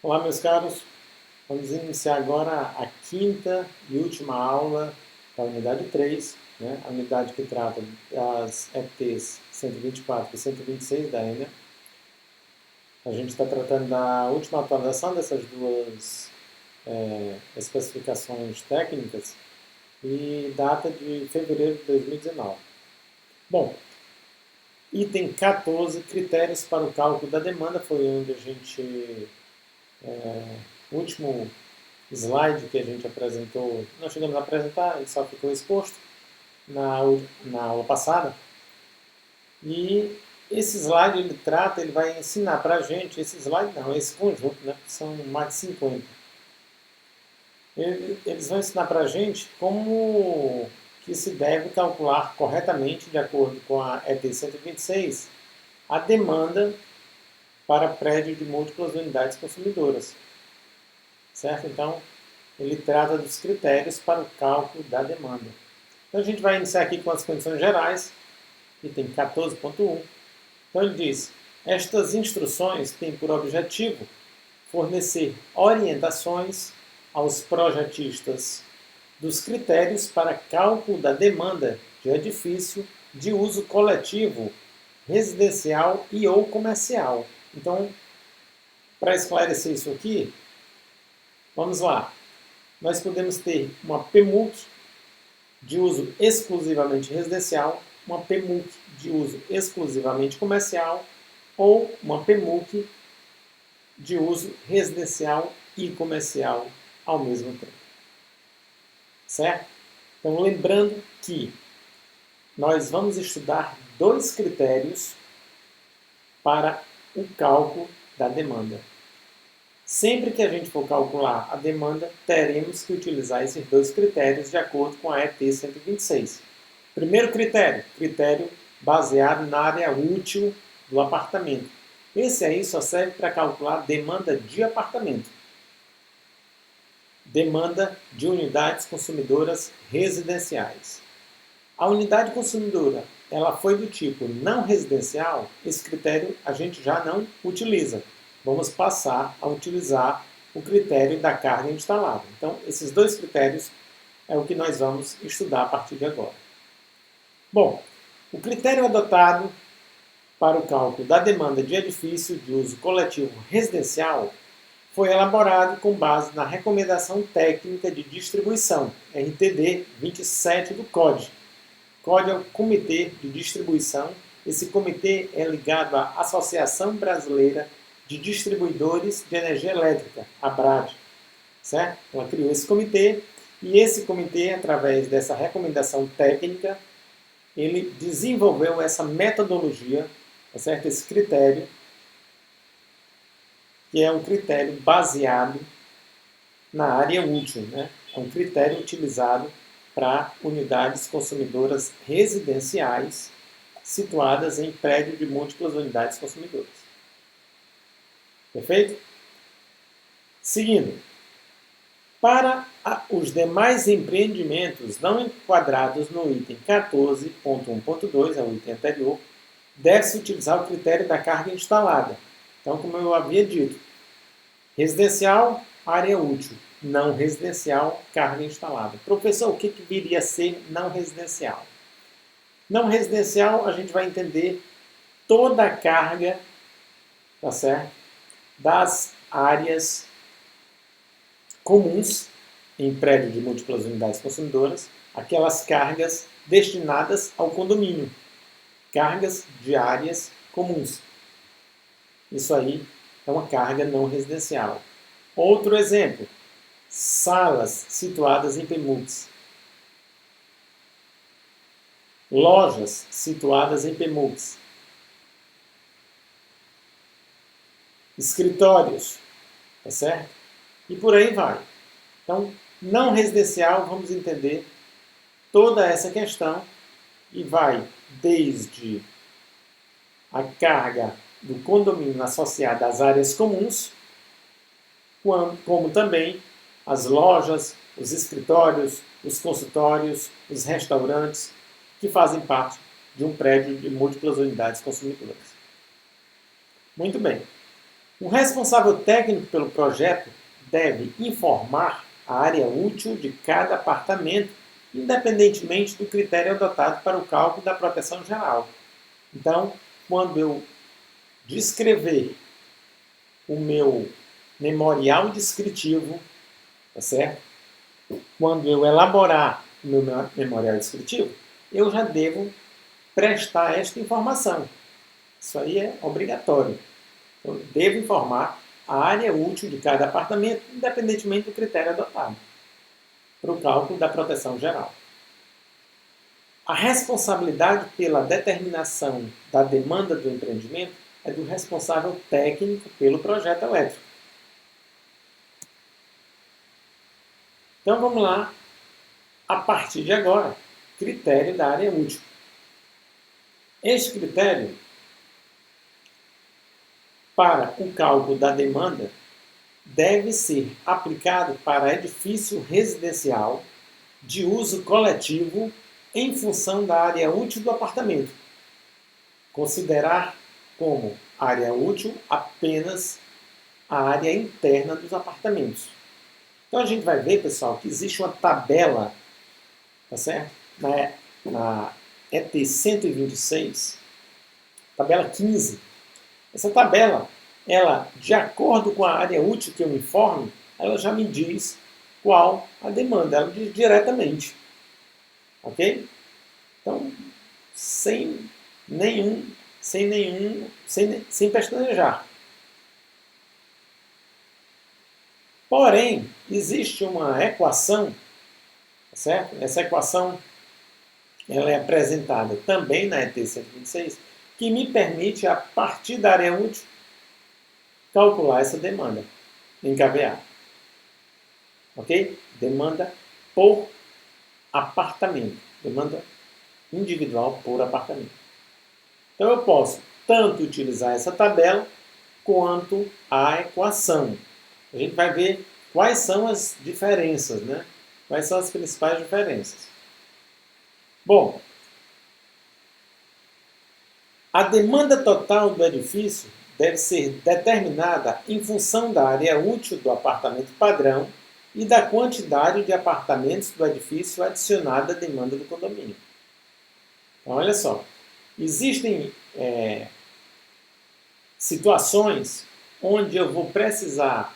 Olá, meus caros. Vamos iniciar agora a quinta e última aula da unidade 3, né? A unidade que trata das EPTs 124 e 126 da ENA. A gente está tratando da última atualização dessas duas especificações técnicas e data de fevereiro de 2019. Bom, item 14, critérios para o cálculo da demanda, foi onde a gente... o último slide que a gente apresentou, nós chegamos a apresentar, ele só ficou exposto na aula passada. E esse slide ele vai ensinar para a gente, esse slide não, esse conjunto, né, são mais de 50. Eles vão ensinar para a gente como que se deve calcular corretamente, de acordo com a ET 126, a demanda para prédio de múltiplas unidades consumidoras. Certo? Então, ele trata dos critérios para o cálculo da demanda. Então, a gente vai iniciar aqui com as condições gerais, item 14.1. Então, ele diz: estas instruções têm por objetivo fornecer orientações aos projetistas dos critérios para cálculo da demanda de edifício de uso coletivo, residencial e ou comercial. Então, para esclarecer isso aqui, vamos lá. Nós podemos ter uma PMUC de uso exclusivamente residencial, uma PMUC de uso exclusivamente comercial ou uma PMUC de uso residencial e comercial ao mesmo tempo. Certo? Então, lembrando que nós vamos estudar dois critérios para o cálculo da demanda. Sempre que a gente for calcular a demanda, teremos que utilizar esses dois critérios de acordo com a ET 126. Primeiro critério baseado na área útil do apartamento. Esse aí só serve para calcular demanda de apartamento. Demanda de unidades consumidoras residenciais. A unidade consumidora ela foi do tipo não residencial, esse critério a gente já não utiliza. Vamos passar a utilizar o critério da carga instalada. Então, esses dois critérios é o que nós vamos estudar a partir de agora. Bom, o critério adotado para o cálculo da demanda de edifício de uso coletivo residencial foi elaborado com base na Recomendação Técnica de Distribuição, RTD 27 do COD. COD é o Comitê de Distribuição. Esse comitê é ligado à Associação Brasileira de Distribuidores de Energia Elétrica, ABRAD. Certo? Ela criou esse comitê e esse comitê, através dessa recomendação técnica, ele desenvolveu essa metodologia, certo? Esse critério, que é um critério baseado na área útil. Né? É um critério utilizado para unidades consumidoras residenciais situadas em prédio de múltiplas unidades consumidoras. Perfeito? Seguindo. Para os demais empreendimentos não enquadrados no item 14.1.2, é o item anterior, deve-se utilizar o critério da carga instalada. Então, como eu havia dito, residencial, área útil. Não residencial, carga instalada. Professor, o que viria a ser não residencial? Não residencial, a gente vai entender toda a carga, tá certo? Das áreas comuns em prédio de múltiplas unidades consumidoras, aquelas cargas destinadas ao condomínio, cargas de áreas comuns. Isso aí é uma carga não residencial. Outro exemplo, salas situadas em PMUCs, lojas situadas em PMUCs, escritórios, tá certo? E por aí vai. Então, não residencial, vamos entender toda essa questão e vai desde a carga do condomínio associada às áreas comuns, como também as lojas, os escritórios, os consultórios, os restaurantes, que fazem parte de um prédio de múltiplas unidades consumidoras. Muito bem. O responsável técnico pelo projeto deve informar a área útil de cada apartamento, independentemente do critério adotado para o cálculo da proteção geral. Então, quando eu descrever o meu memorial descritivo, tá certo? Quando eu elaborar o meu memorial descritivo, eu já devo prestar esta informação. Isso aí é obrigatório. Eu devo informar a área útil de cada apartamento, independentemente do critério adotado, para o cálculo da proteção geral. A responsabilidade pela determinação da demanda do empreendimento é do responsável técnico pelo projeto elétrico. Então vamos lá, a partir de agora, critério da área útil. Este critério, para o cálculo da demanda, deve ser aplicado para edifício residencial de uso coletivo em função da área útil do apartamento. Considerar como área útil apenas a área interna dos apartamentos. Então a gente vai ver, pessoal, que existe uma tabela, tá certo? Na ET 126, tabela 15. Essa tabela, ela, de acordo com a área útil que eu me informe, ela já me diz qual a demanda, ela diz diretamente. Ok? Então, sem pestanejar. Porém, existe uma equação, certo? Essa equação ela é apresentada também na ET 126, que me permite, a partir da área útil, calcular essa demanda em kVA. Ok? Demanda por apartamento. Demanda individual por apartamento. Então eu posso tanto utilizar essa tabela quanto a equação. A gente vai ver quais são as diferenças, né? Quais são as principais diferenças. Bom, a demanda total do edifício deve ser determinada em função da área útil do apartamento padrão e da quantidade de apartamentos do edifício adicionada à demanda do condomínio. Então, olha só, existem situações onde eu vou precisar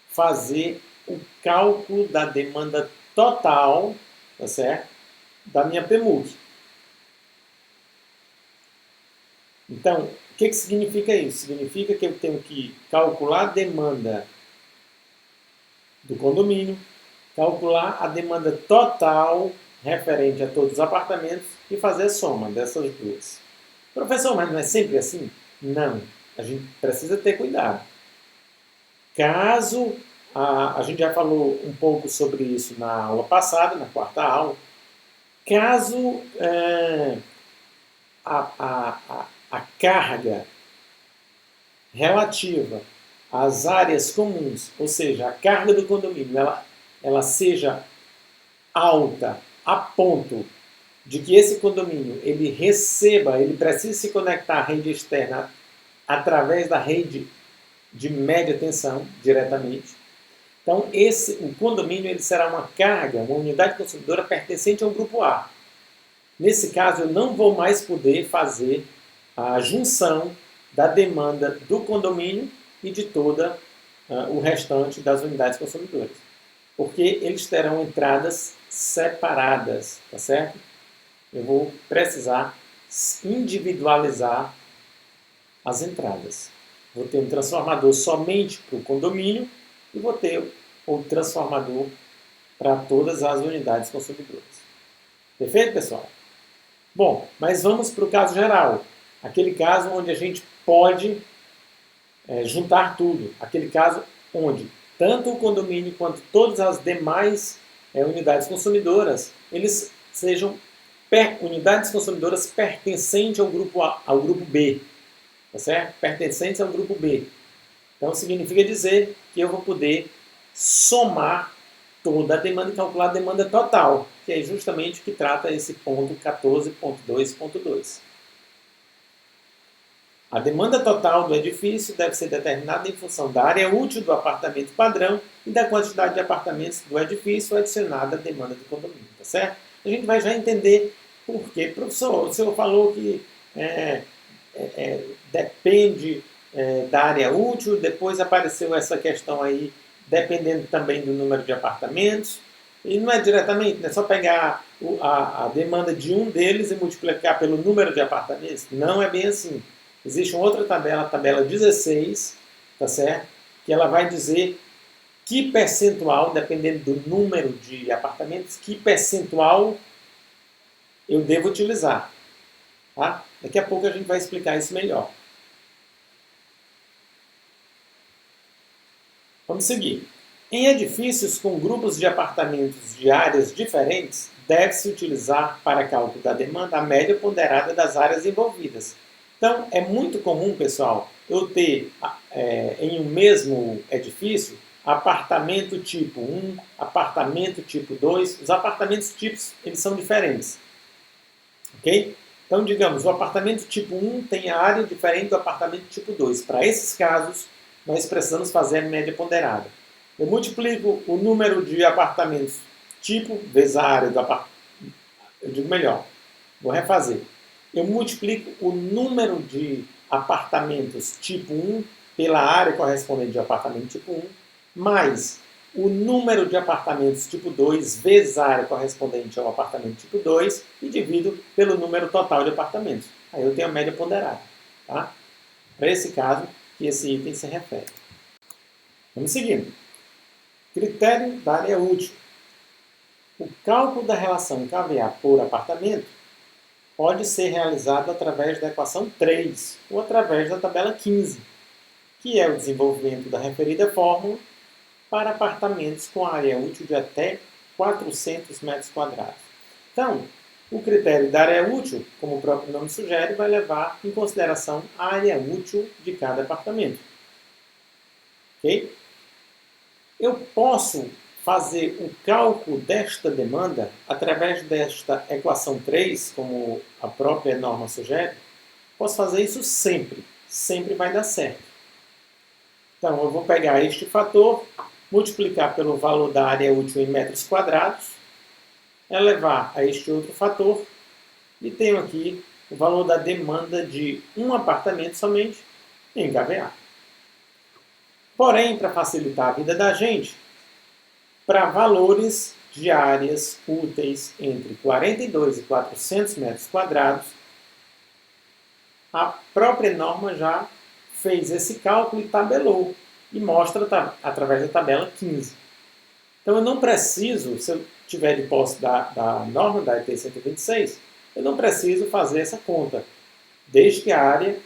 fazer o cálculo da demanda total, tá certo? Da minha PMUC. Então, o que significa isso? Significa que eu tenho que calcular a demanda do condomínio, calcular a demanda total referente a todos os apartamentos e fazer a soma dessas duas. Professor, mas não é sempre assim? Não. A gente precisa ter cuidado. Caso, a gente já falou um pouco sobre isso na aula passada, na quarta aula, caso a carga relativa às áreas comuns, ou seja, a carga do condomínio, ela seja alta a ponto de que esse condomínio ele precise se conectar à rede externa através da rede de média tensão diretamente. Então, o condomínio ele será uma carga, uma unidade consumidora pertencente ao grupo A. Nesse caso, eu não vou mais poder fazer a junção da demanda do condomínio e de toda o restante das unidades consumidoras. Porque eles terão entradas separadas, tá certo? Eu vou precisar individualizar as entradas. Vou ter um transformador somente para o condomínio e vou ter o transformador para todas as unidades consumidoras. Perfeito, pessoal? Bom, mas vamos para o caso geral. Aquele caso onde a gente pode juntar tudo. Aquele caso onde tanto o condomínio quanto todas as demais unidades consumidoras, eles sejam unidades consumidoras pertencentes ao grupo A, ao grupo B. Tá certo? Pertencentes ao grupo B. Então significa dizer que eu vou poder somar toda a demanda e calcular a demanda total, que é justamente o que trata esse ponto 14.2.2. A demanda total do edifício deve ser determinada em função da área útil do apartamento padrão e da quantidade de apartamentos do edifício adicionada à demanda do condomínio, tá certo? A gente vai já entender por quê. Professor, o senhor falou que depende da área útil, depois apareceu essa questão aí, dependendo também do número de apartamentos, e não é diretamente, não é só pegar a demanda de um deles e multiplicar pelo número de apartamentos, não é bem assim. Existe uma outra tabela, a tabela 16, tá certo? Que ela vai dizer que percentual, dependendo do número de apartamentos, que percentual eu devo utilizar. Tá? Daqui a pouco a gente vai explicar isso melhor. Vamos seguir. Em edifícios com grupos de apartamentos de áreas diferentes, deve-se utilizar para cálculo da demanda a média ponderada das áreas envolvidas. Então, é muito comum, pessoal, eu ter em um mesmo edifício apartamento tipo 1, apartamento tipo 2. Os apartamentos tipos, eles são diferentes. Ok? Então, digamos, o apartamento tipo 1 tem a área diferente do apartamento tipo 2. Para esses casos, nós precisamos fazer a média ponderada. Eu multiplico o número de apartamentos tipo vezes a área do apartamento. Eu digo melhor, vou refazer. Eu multiplico o número de apartamentos tipo 1 pela área correspondente ao apartamento tipo 1, mais o número de apartamentos tipo 2 vezes a área correspondente ao apartamento tipo 2 e divido pelo número total de apartamentos. Aí eu tenho a média ponderada. Tá? Para esse caso que esse item se refere. Vamos seguindo. Critério da área útil. O cálculo da relação KVA por apartamento pode ser realizado através da equação 3 ou através da tabela 15, que é o desenvolvimento da referida fórmula para apartamentos com área útil de até 400 metros quadrados. Então, o critério da área útil, como o próprio nome sugere, vai levar em consideração a área útil de cada apartamento. Ok? Eu posso fazer o cálculo desta demanda através desta equação 3, como a própria norma sugere. Posso fazer isso sempre. Sempre vai dar certo. Então, eu vou pegar este fator, multiplicar pelo valor da área útil em metros quadrados, elevar a este outro fator, e tenho aqui o valor da demanda de um apartamento somente em KVA. Porém, para facilitar a vida da gente, para valores de áreas úteis entre 42 e 400 metros quadrados, a própria norma já fez esse cálculo e tabelou, e mostra através da tabela 15. Então eu não preciso, se eu tiver de posse da norma da ET 126, eu não preciso fazer essa conta, desde que a área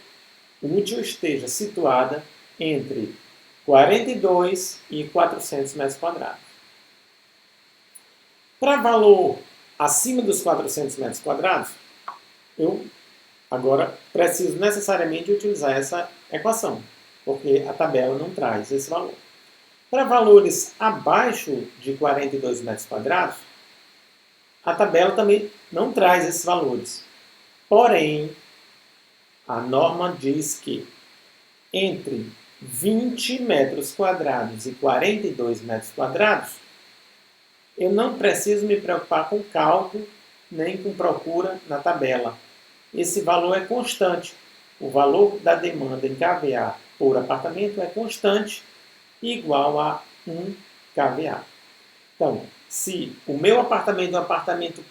útil esteja situada entre 42 e 400 metros quadrados. Para valor acima dos 400 metros quadrados, eu agora preciso necessariamente utilizar essa equação, porque a tabela não traz esse valor. Para valores abaixo de 42 metros quadrados, a tabela também não traz esses valores. Porém, a norma diz que entre 20 metros quadrados e 42 metros quadrados, eu não preciso me preocupar com cálculo nem com procura na tabela. Esse valor é constante. O valor da demanda em KVA por apartamento é constante, igual a 1 KVA. Então, se o meu apartamento é um apartamento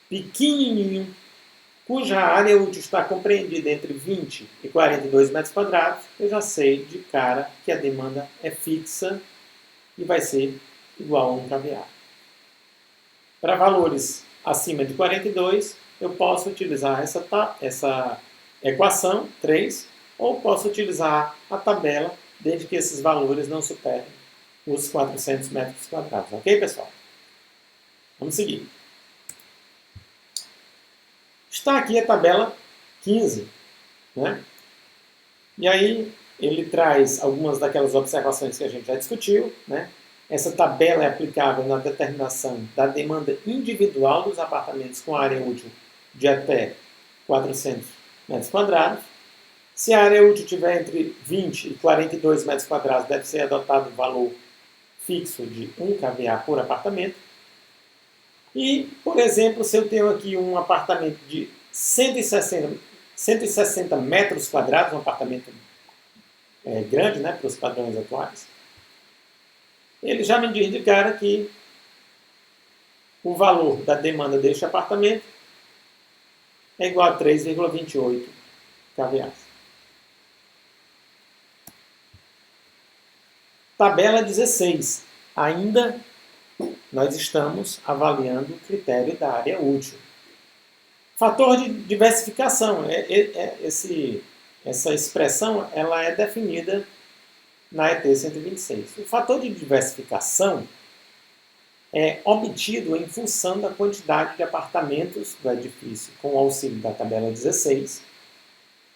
pequenininho, cuja área útil está compreendida entre 20 e 42 metros quadrados, eu já sei de cara que a demanda é fixa e vai ser igual a 1 KVA. Para valores acima de 42, eu posso utilizar essa equação 3 ou posso utilizar a tabela, desde que esses valores não superem os 400 metros quadrados. Ok, pessoal? Vamos seguir. Está aqui a tabela 15. Né? E aí ele traz algumas daquelas observações que a gente já discutiu. Né? Essa tabela é aplicável na determinação da demanda individual dos apartamentos com área útil de até 400 metros quadrados. Se a área útil tiver entre 20 e 42 metros quadrados, deve ser adotado o valor fixo de 1 kVA por apartamento. E, por exemplo, se eu tenho aqui um apartamento de 160 metros quadrados, um apartamento grande, né, para os padrões atuais, ele já me diz de cara que o valor da demanda deste apartamento é igual a 3,28 kVA. Tabela 16. Ainda nós estamos avaliando o critério da área útil. Fator de diversificação. Essa expressão ela é definida na ET 126. O fator de diversificação é obtido em função da quantidade de apartamentos do edifício com o auxílio da tabela 16,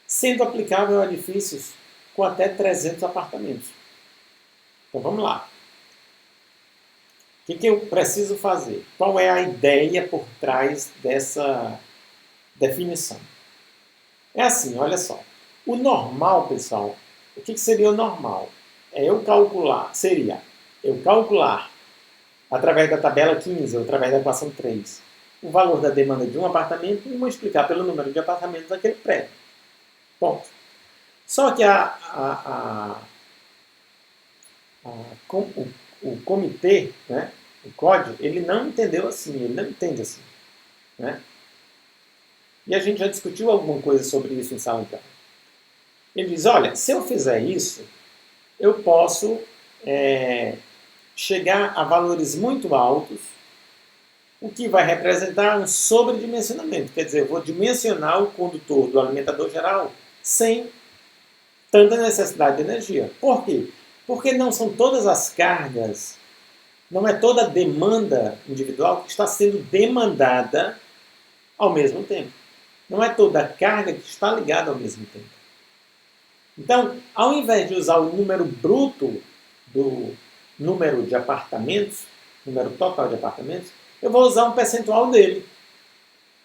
sendo aplicável a edifícios com até 300 apartamentos. Então vamos lá. O que eu preciso fazer? Qual é a ideia por trás dessa definição? É assim, olha só. O normal, pessoal, o que seria o normal? Seria eu calcular através da tabela 15 ou através da equação 3 o valor da demanda de um apartamento e multiplicar pelo número de apartamentos daquele prédio. Ponto. Só que o comitê, né, o COD, ele não entendeu assim, ele não entende assim. Né? E a gente já discutiu alguma coisa sobre isso em sala de aula. Ele diz, olha, se eu fizer isso, eu posso chegar a valores muito altos, o que vai representar um sobredimensionamento. Quer dizer, eu vou dimensionar o condutor do alimentador geral sem tanta necessidade de energia. Por quê? Porque não são todas as cargas, não é toda a demanda individual que está sendo demandada ao mesmo tempo. Não é toda a carga que está ligada ao mesmo tempo. Então, ao invés de usar o número bruto do número de apartamentos, número total de apartamentos, eu vou usar um percentual dele.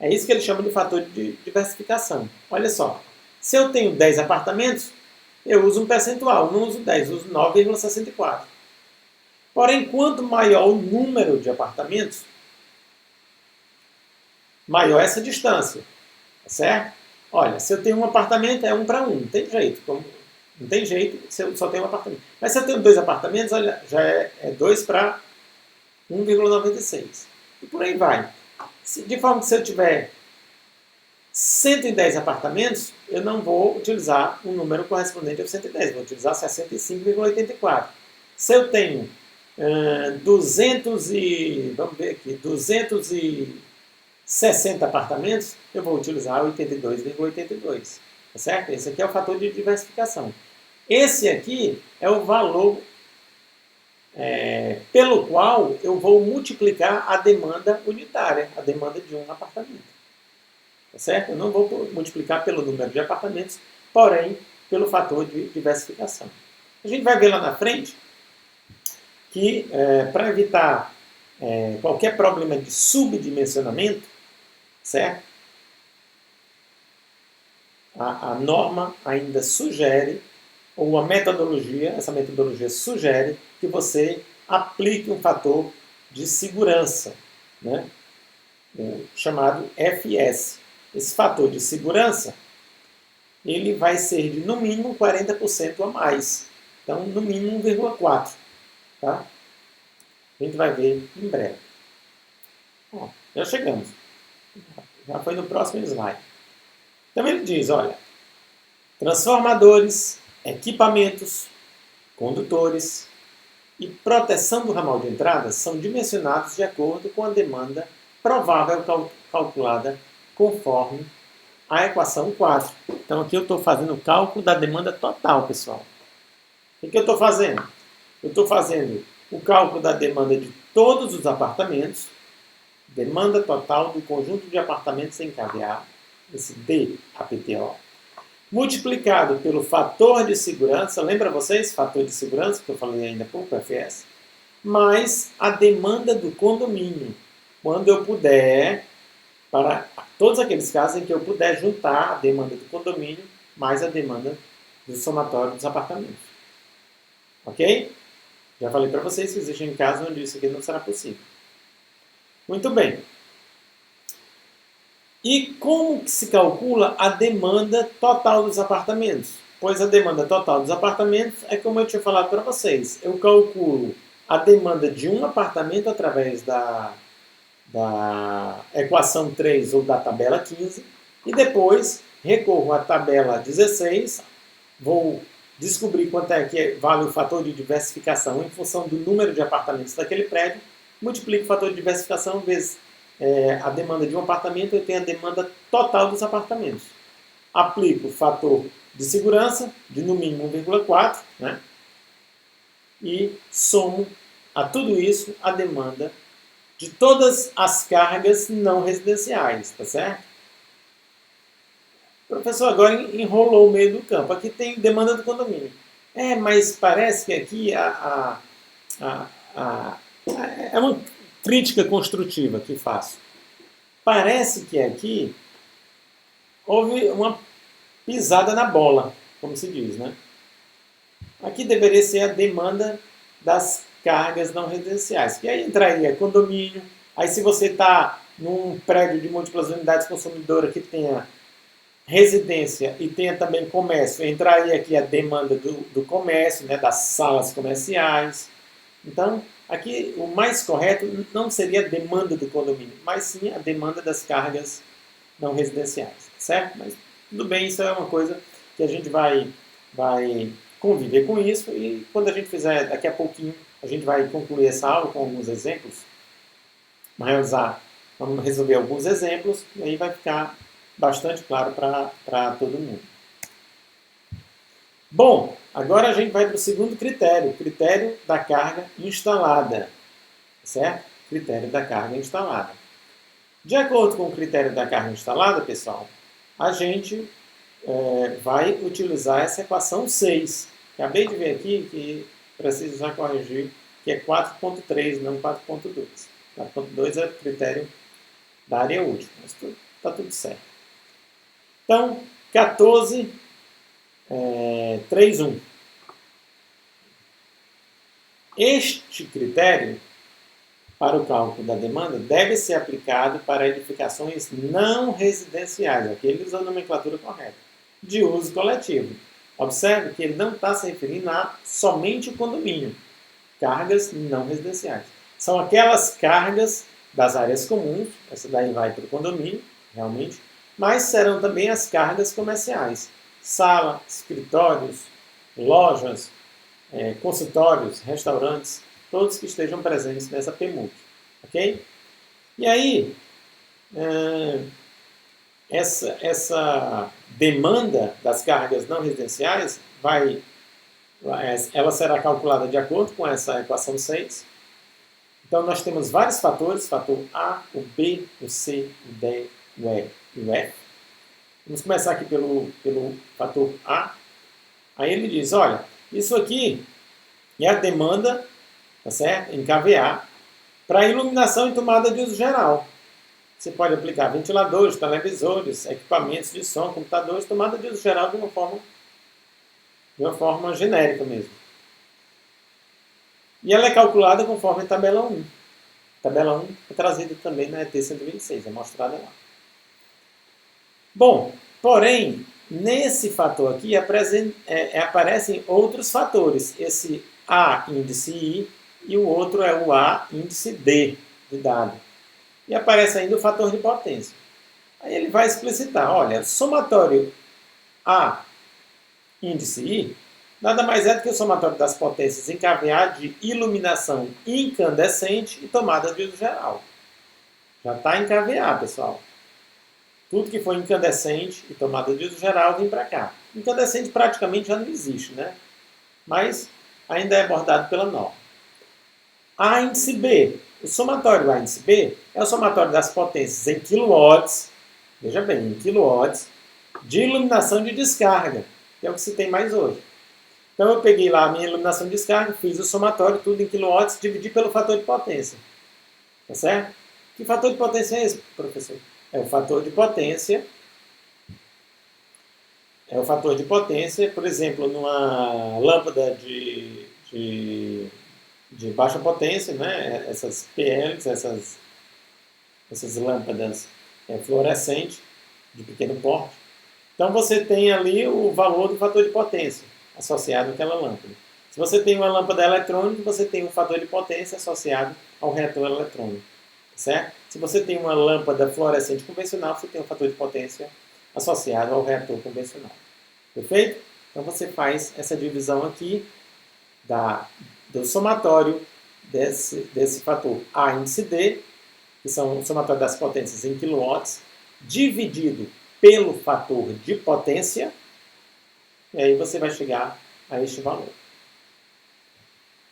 É isso que ele chama de fator de diversificação. Olha só, se eu tenho 10 apartamentos, eu uso um percentual, não uso 10, uso 9,64. Porém, quanto maior o número de apartamentos, maior essa distância. Tá certo? Olha, se eu tenho um apartamento, é 1 para 1. Não tem jeito. Não tem jeito se eu só tenho um apartamento. Mas se eu tenho 2 apartamentos, olha, já é 2 para 1,96. E por aí vai. De forma que se eu tiver 110 apartamentos, eu não vou utilizar o número correspondente ao 110. Vou utilizar 65,84. Se eu tenho 260 apartamentos, eu vou utilizar 82,82. Tá certo? Esse aqui é o fator de diversificação. Esse aqui é o valor pelo qual eu vou multiplicar a demanda unitária, a demanda de um apartamento. Tá certo? Eu não vou multiplicar pelo número de apartamentos, porém pelo fator de diversificação. A gente vai ver lá na frente que, para evitar qualquer problema de subdimensionamento, certo? A norma ainda sugere, ou essa metodologia sugere que você aplique um fator de segurança, né? Chamado FS. Esse fator de segurança, ele vai ser de no mínimo 40% a mais. Então, no mínimo 1,4. Tá? A gente vai ver em breve. Bom, já chegamos. Já foi no próximo slide. Então ele diz, olha, transformadores, equipamentos, condutores e proteção do ramal de entrada são dimensionados de acordo com a demanda provável calculada conforme a equação 4. Então aqui eu estou fazendo o cálculo da demanda total, pessoal. O que eu estou fazendo? Eu estou fazendo o cálculo da demanda de todos os apartamentos, demanda total do conjunto de apartamentos em kVA, esse DAPTO, multiplicado pelo fator de segurança, lembra vocês? Fator de segurança, que eu falei ainda há pouco, FS, mais a demanda do condomínio. Quando eu puder, para todos aqueles casos em que eu puder juntar a demanda do condomínio mais a demanda do somatório dos apartamentos. Ok? Já falei para vocês que existem casos onde isso aqui não será possível. Muito bem. E como que se calcula a demanda total dos apartamentos? Pois a demanda total dos apartamentos é como eu tinha falado para vocês. Eu calculo a demanda de um apartamento através da equação 3 ou da tabela 15 e depois recorro à tabela 16, vou descobrir quanto é que vale o fator de diversificação em função do número de apartamentos daquele prédio, multiplico o fator de diversificação vezes a demanda de um apartamento, eu tenho a demanda total dos apartamentos. Aplico o fator de segurança, de no mínimo 1,4, né? E somo a tudo isso a demanda de todas as cargas não residenciais, tá certo? Professor, agora enrolou o meio do campo. Aqui tem demanda do condomínio. Mas parece que aqui é uma crítica construtiva que faço. Parece que aqui houve uma pisada na bola, como se diz, né? Aqui deveria ser a demanda das cargas não residenciais, que aí entraria condomínio. Aí se você está num prédio de múltiplas unidades consumidoras que tenha residência e tenha também comércio, entraria aqui a demanda do comércio, né, das salas comerciais. Então, aqui o mais correto não seria a demanda do condomínio, mas sim a demanda das cargas não residenciais, certo? Mas tudo bem, isso é uma coisa que a gente vai conviver com isso e quando a gente fizer, daqui a pouquinho, a gente vai concluir essa aula com alguns exemplos, vamos resolver alguns exemplos e aí vai ficar bastante claro para todo mundo. Bom, agora a gente vai para o segundo critério, critério da carga instalada, certo? Critério da carga instalada. De acordo com o critério da carga instalada, pessoal, a gente vai utilizar essa equação 6. Acabei de ver aqui que preciso já corrigir, que é 4.3, não 4.2. 4.2 é o critério da área útil, mas está tudo certo. Então, 14.3.1. Este critério para o cálculo da demanda deve ser aplicado para edificações não residenciais, aqui ele usa a nomenclatura correta, de uso coletivo. Observe que ele não está se referindo a somente o condomínio, cargas não residenciais. São aquelas cargas das áreas comuns, essa daí vai para o condomínio, realmente, mas serão também as cargas comerciais. Sala, escritórios, lojas, consultórios, restaurantes, todos que estejam presentes nessa PMUC. Ok? E aí, essa demanda das cargas não residenciais ela será calculada de acordo com essa equação 6. Então, nós temos vários fatores, fator A, o B, o C, o D, o E e o F. Vamos começar aqui pelo fator A. Aí ele diz, olha, isso aqui é a demanda, tá certo? Em kVA, para iluminação e tomada de uso geral. Você pode aplicar ventiladores, televisores, equipamentos de som, computadores, tomada de uso geral de uma forma genérica mesmo. E ela é calculada conforme a tabela 1. A tabela 1 é trazida também na ET 126, é mostrada lá. Bom, porém, nesse fator aqui aparecem outros fatores. Esse A índice I e o outro é o A índice D de dado. E aparece ainda o fator de potência. Aí ele vai explicitar, olha, somatório A índice I nada mais é do que o somatório das potências em kVA de iluminação incandescente e tomada de uso geral. Já está em kVA, pessoal. Tudo que for incandescente e tomada de uso geral vem para cá. Incandescente praticamente já não existe, né? Mas ainda é abordado pela norma. A índice B. O somatório do índice B é o somatório das potências em quilowatts, veja bem, em quilowatts, de iluminação de descarga, que é o que se tem mais hoje. Então eu peguei lá a minha iluminação de descarga, fiz o somatório, tudo em quilowatts, dividi pelo fator de potência. Tá certo? Que fator de potência é esse, professor? É o fator de potência é o fator de potência. Por exemplo, numa lâmpada de baixa potência, né? Essas PLs, essas lâmpadas fluorescentes de pequeno porte. Então você tem ali o valor do fator de potência associado àquela lâmpada. Se você tem uma lâmpada eletrônica, você tem um fator de potência associado ao reator eletrônico. Certo? Se você tem uma lâmpada fluorescente convencional, você tem um fator de potência associado ao reator convencional. Perfeito? Então você faz essa divisão aqui do somatório desse fator A índice D, que são o somatório das potências em quilowatts, dividido pelo fator de potência, e aí você vai chegar a este valor.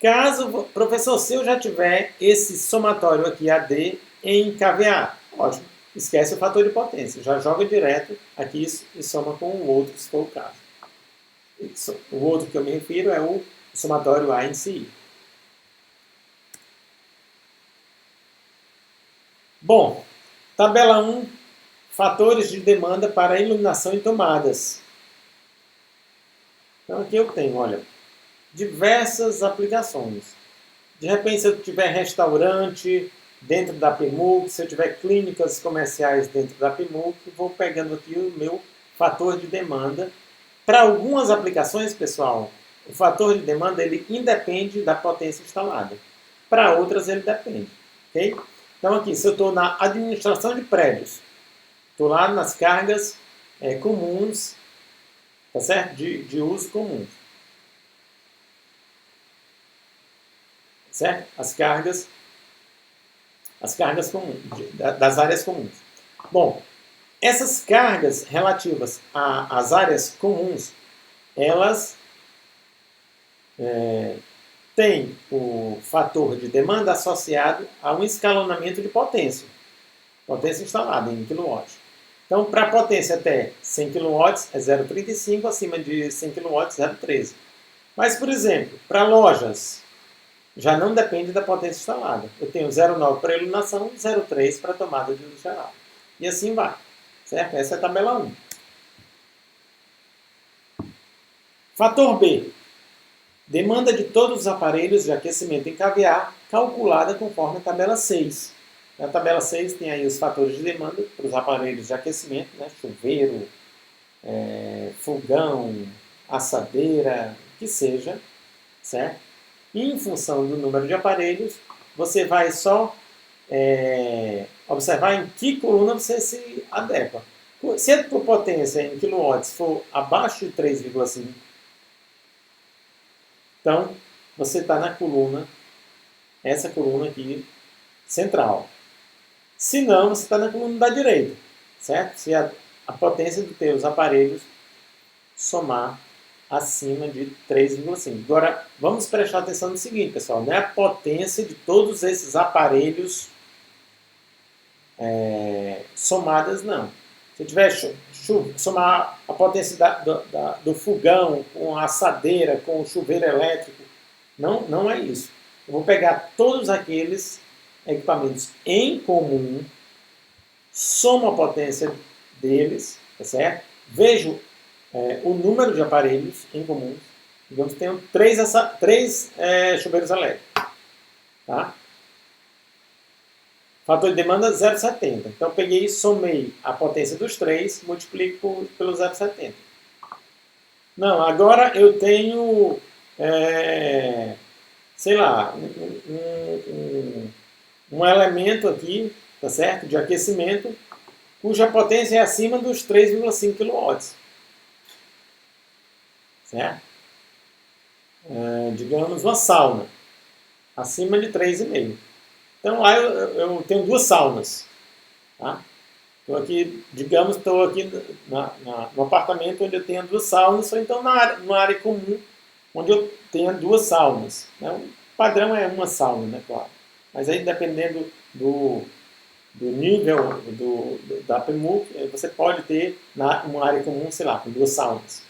Caso o professor seu já tiver esse somatório aqui AD em kVA, ótimo, esquece o fator de potência, já joga direto aqui e soma com o outro, se for o caso. O outro que eu me refiro é o somatório A índice I. Bom, tabela 1, fatores de demanda para iluminação em tomadas. Então aqui eu tenho, olha, diversas aplicações. De repente, se eu tiver restaurante dentro da PMUC, se eu tiver clínicas comerciais dentro da PMUC, vou pegando aqui o meu fator de demanda. Para algumas aplicações, pessoal, o fator de demanda ele independe da potência instalada. Para outras, ele depende. Okay? Então, aqui, se eu estou na administração de prédios, estou lá nas cargas comuns, tá certo? De uso comum. Certo? As cargas comuns, das áreas comuns. Bom, essas cargas relativas às áreas comuns, elas têm o fator de demanda associado a um escalonamento de potência instalada em kW. Então, para potência até 100 kW é 0,35, acima de 100 kW 0,13. Mas, por exemplo, para lojas, já não depende da potência instalada. Eu tenho 0,9 para iluminação, 0,3 para tomada de luz geral. E assim vai. Certo? Essa é a tabela 1. Fator B. Demanda de todos os aparelhos de aquecimento em kVA, calculada conforme a tabela 6. Na tabela 6 tem aí os fatores de demanda para os aparelhos de aquecimento, né? Chuveiro, fogão, assadeira, que seja, certo? E em função do número de aparelhos, você vai só observar em que coluna você se adequa. Se a tua potência em quilowatts for abaixo de 3,5, então você está na coluna, essa coluna aqui, central. Se não, você está na coluna da direita, certo? Se a potência dos teus aparelhos somar acima de 3,5. Agora, vamos prestar atenção no seguinte, pessoal. Não é a potência de todos esses aparelhos somadas, não. Se tiver somar a potência do fogão com a assadeira, com o chuveiro elétrico, não é isso. Eu vou pegar todos aqueles equipamentos em comum, somo a potência deles, tá certo? Vejo o número de aparelhos em comum. Digamos que tenho 3 chuveiros elétricos. Tá? Fator de demanda 0,70. Então, peguei e somei a potência dos 3, multiplico pelo 0,70. Não, agora eu tenho, sei lá, um elemento aqui, tá certo? De aquecimento, cuja potência é acima dos 3,5 kW. Certo? Digamos uma sauna, acima de 3,5. Então lá eu tenho 2 saunas. Tá? Estou aqui no apartamento onde eu tenho 2 saunas, ou então numa área comum, onde eu tenho 2 saunas. Né? O padrão é uma sauna, né, claro. Mas aí dependendo do nível da PMUC, você pode ter uma área comum, sei lá, com 2 saunas.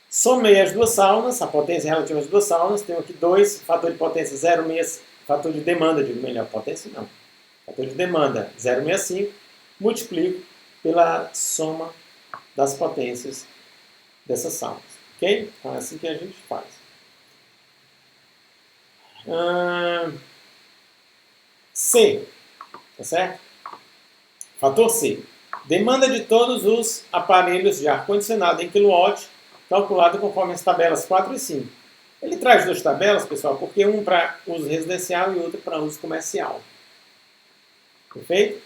Somei as 2 saunas, a potência relativa às 2 saunas, tenho aqui 2, fator de potência 0,6, fator de demanda, digo melhor, potência não. Fator de demanda 0,65, multiplico pela soma das potências dessas salas. Ok? Então é assim que a gente faz. C, tá certo? Fator C. Demanda de todos os aparelhos de ar-condicionado em quilowatt, calculado conforme as tabelas 4 e 5. Ele traz duas tabelas, pessoal, porque um para uso residencial e outro para uso comercial. Perfeito?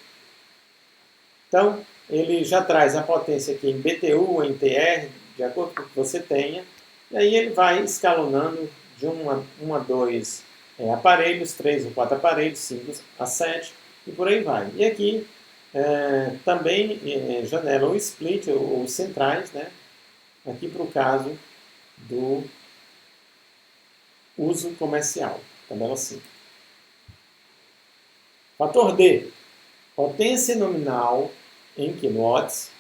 Então, ele já traz a potência aqui em BTU, em TR, de acordo com o que você tenha. E aí ele vai escalonando de 1 a 2 aparelhos, 3 ou 4 aparelhos, 5 a 7 e por aí vai. E aqui também janela ou split ou centrais, né? Aqui para o caso do uso comercial, tabela 5. Fator D, potência nominal em quilowatts.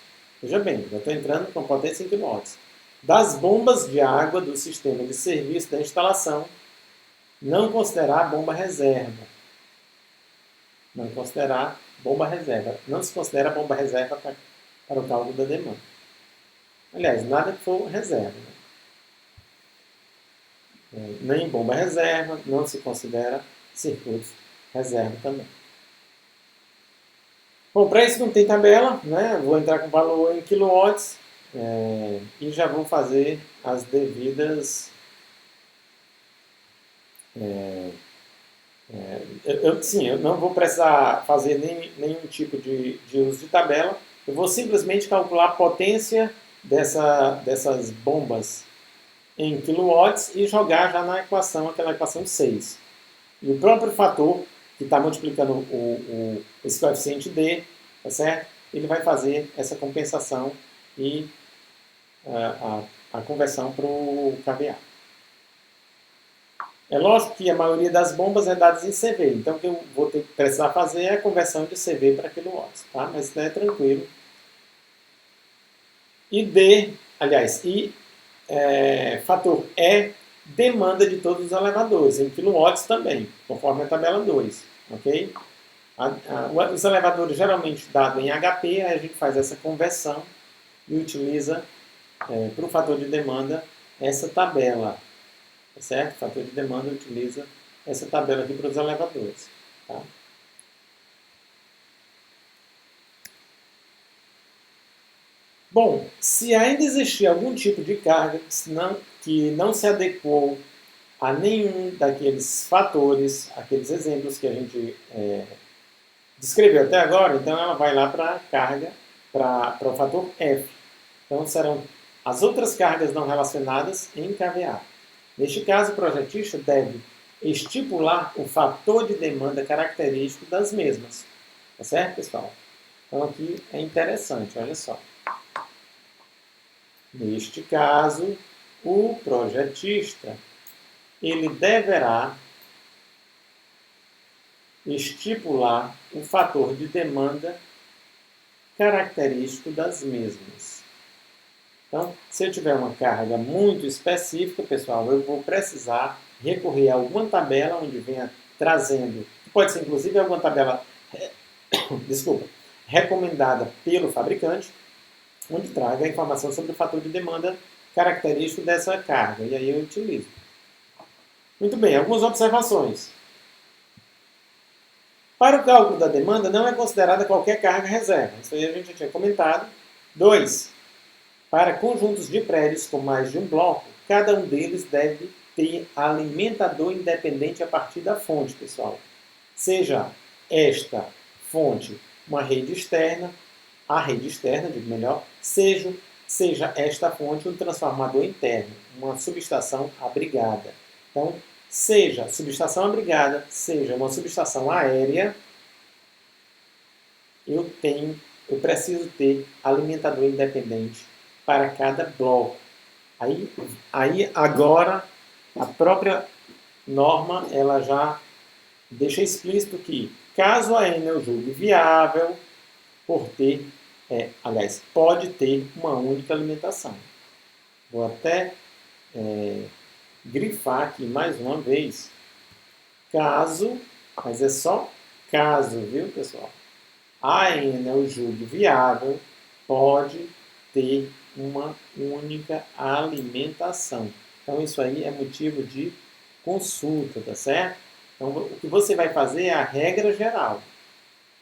Veja bem, já estou entrando com potência em quilowatts. Das bombas de água do sistema de serviço da instalação, não considerar bomba reserva. Não considerar bomba reserva. Não se considera bomba reserva para o cálculo da demanda. Aliás, nada que for reserva. Né? Nem bomba reserva, não se considera circuitos reserva também. Bom, para isso não tem tabela, né? Vou entrar com valor em quilowatts e já vou fazer as devidas. Eu não vou precisar fazer nenhum tipo de uso de tabela. Eu vou simplesmente calcular a potência dessas bombas em quilowatts e jogar já na equação, aquela equação 6. E o próprio fator, que está multiplicando esse coeficiente D, tá certo? Ele vai fazer essa compensação e a conversão para o kVA. É lógico que a maioria das bombas é dada em CV, então o que eu vou precisar fazer é a conversão de CV para quilowatts, tá? Mas isso é tranquilo. E D, aliás, fator E, demanda de todos os elevadores, em quilowatts também, conforme a tabela 2, ok? Os elevadores geralmente dados em HP, aí a gente faz essa conversão e utiliza para o fator de demanda essa tabela, tá certo? O fator de demanda utiliza essa tabela aqui para os elevadores. Tá? Bom, se ainda existir algum tipo de carga que não se adequou a nenhum daqueles fatores, aqueles exemplos que a gente descreveu até agora, então ela vai lá para a carga, para o fator F. Então serão as outras cargas não relacionadas em kVA. Neste caso, o projetista deve estipular o fator de demanda característico das mesmas. Tá certo, pessoal? Então aqui é interessante, olha só. Neste caso, o projetista ele deverá estipular o fator de demanda característico das mesmas. Então, se eu tiver uma carga muito específica, pessoal, eu vou precisar recorrer a alguma tabela onde venha trazendo, pode ser inclusive alguma tabela, desculpa, recomendada pelo fabricante, onde traga a informação sobre o fator de demanda característico dessa carga, e aí eu utilizo. Muito bem, algumas observações. Para o cálculo da demanda, não é considerada qualquer carga reserva. Isso aí a gente já tinha comentado. 2. Para conjuntos de prédios com mais de um bloco, cada um deles deve ter alimentador independente a partir da fonte, pessoal. Seja esta fonte uma rede externa, a rede externa, digo melhor, seja esta fonte um transformador interno, uma subestação abrigada. Então, seja subestação abrigada, seja uma subestação aérea, eu preciso ter alimentador independente para cada bloco. Aí agora a própria norma ela já deixa explícito que caso a Enel eu julgue viável por ter, pode ter uma única alimentação. Vou até grifar aqui mais uma vez, caso, mas é só caso, viu, pessoal? A Enel julgue viável, pode ter uma única alimentação. Então, isso aí é motivo de consulta, tá certo? Então, o que você vai fazer é a regra geral.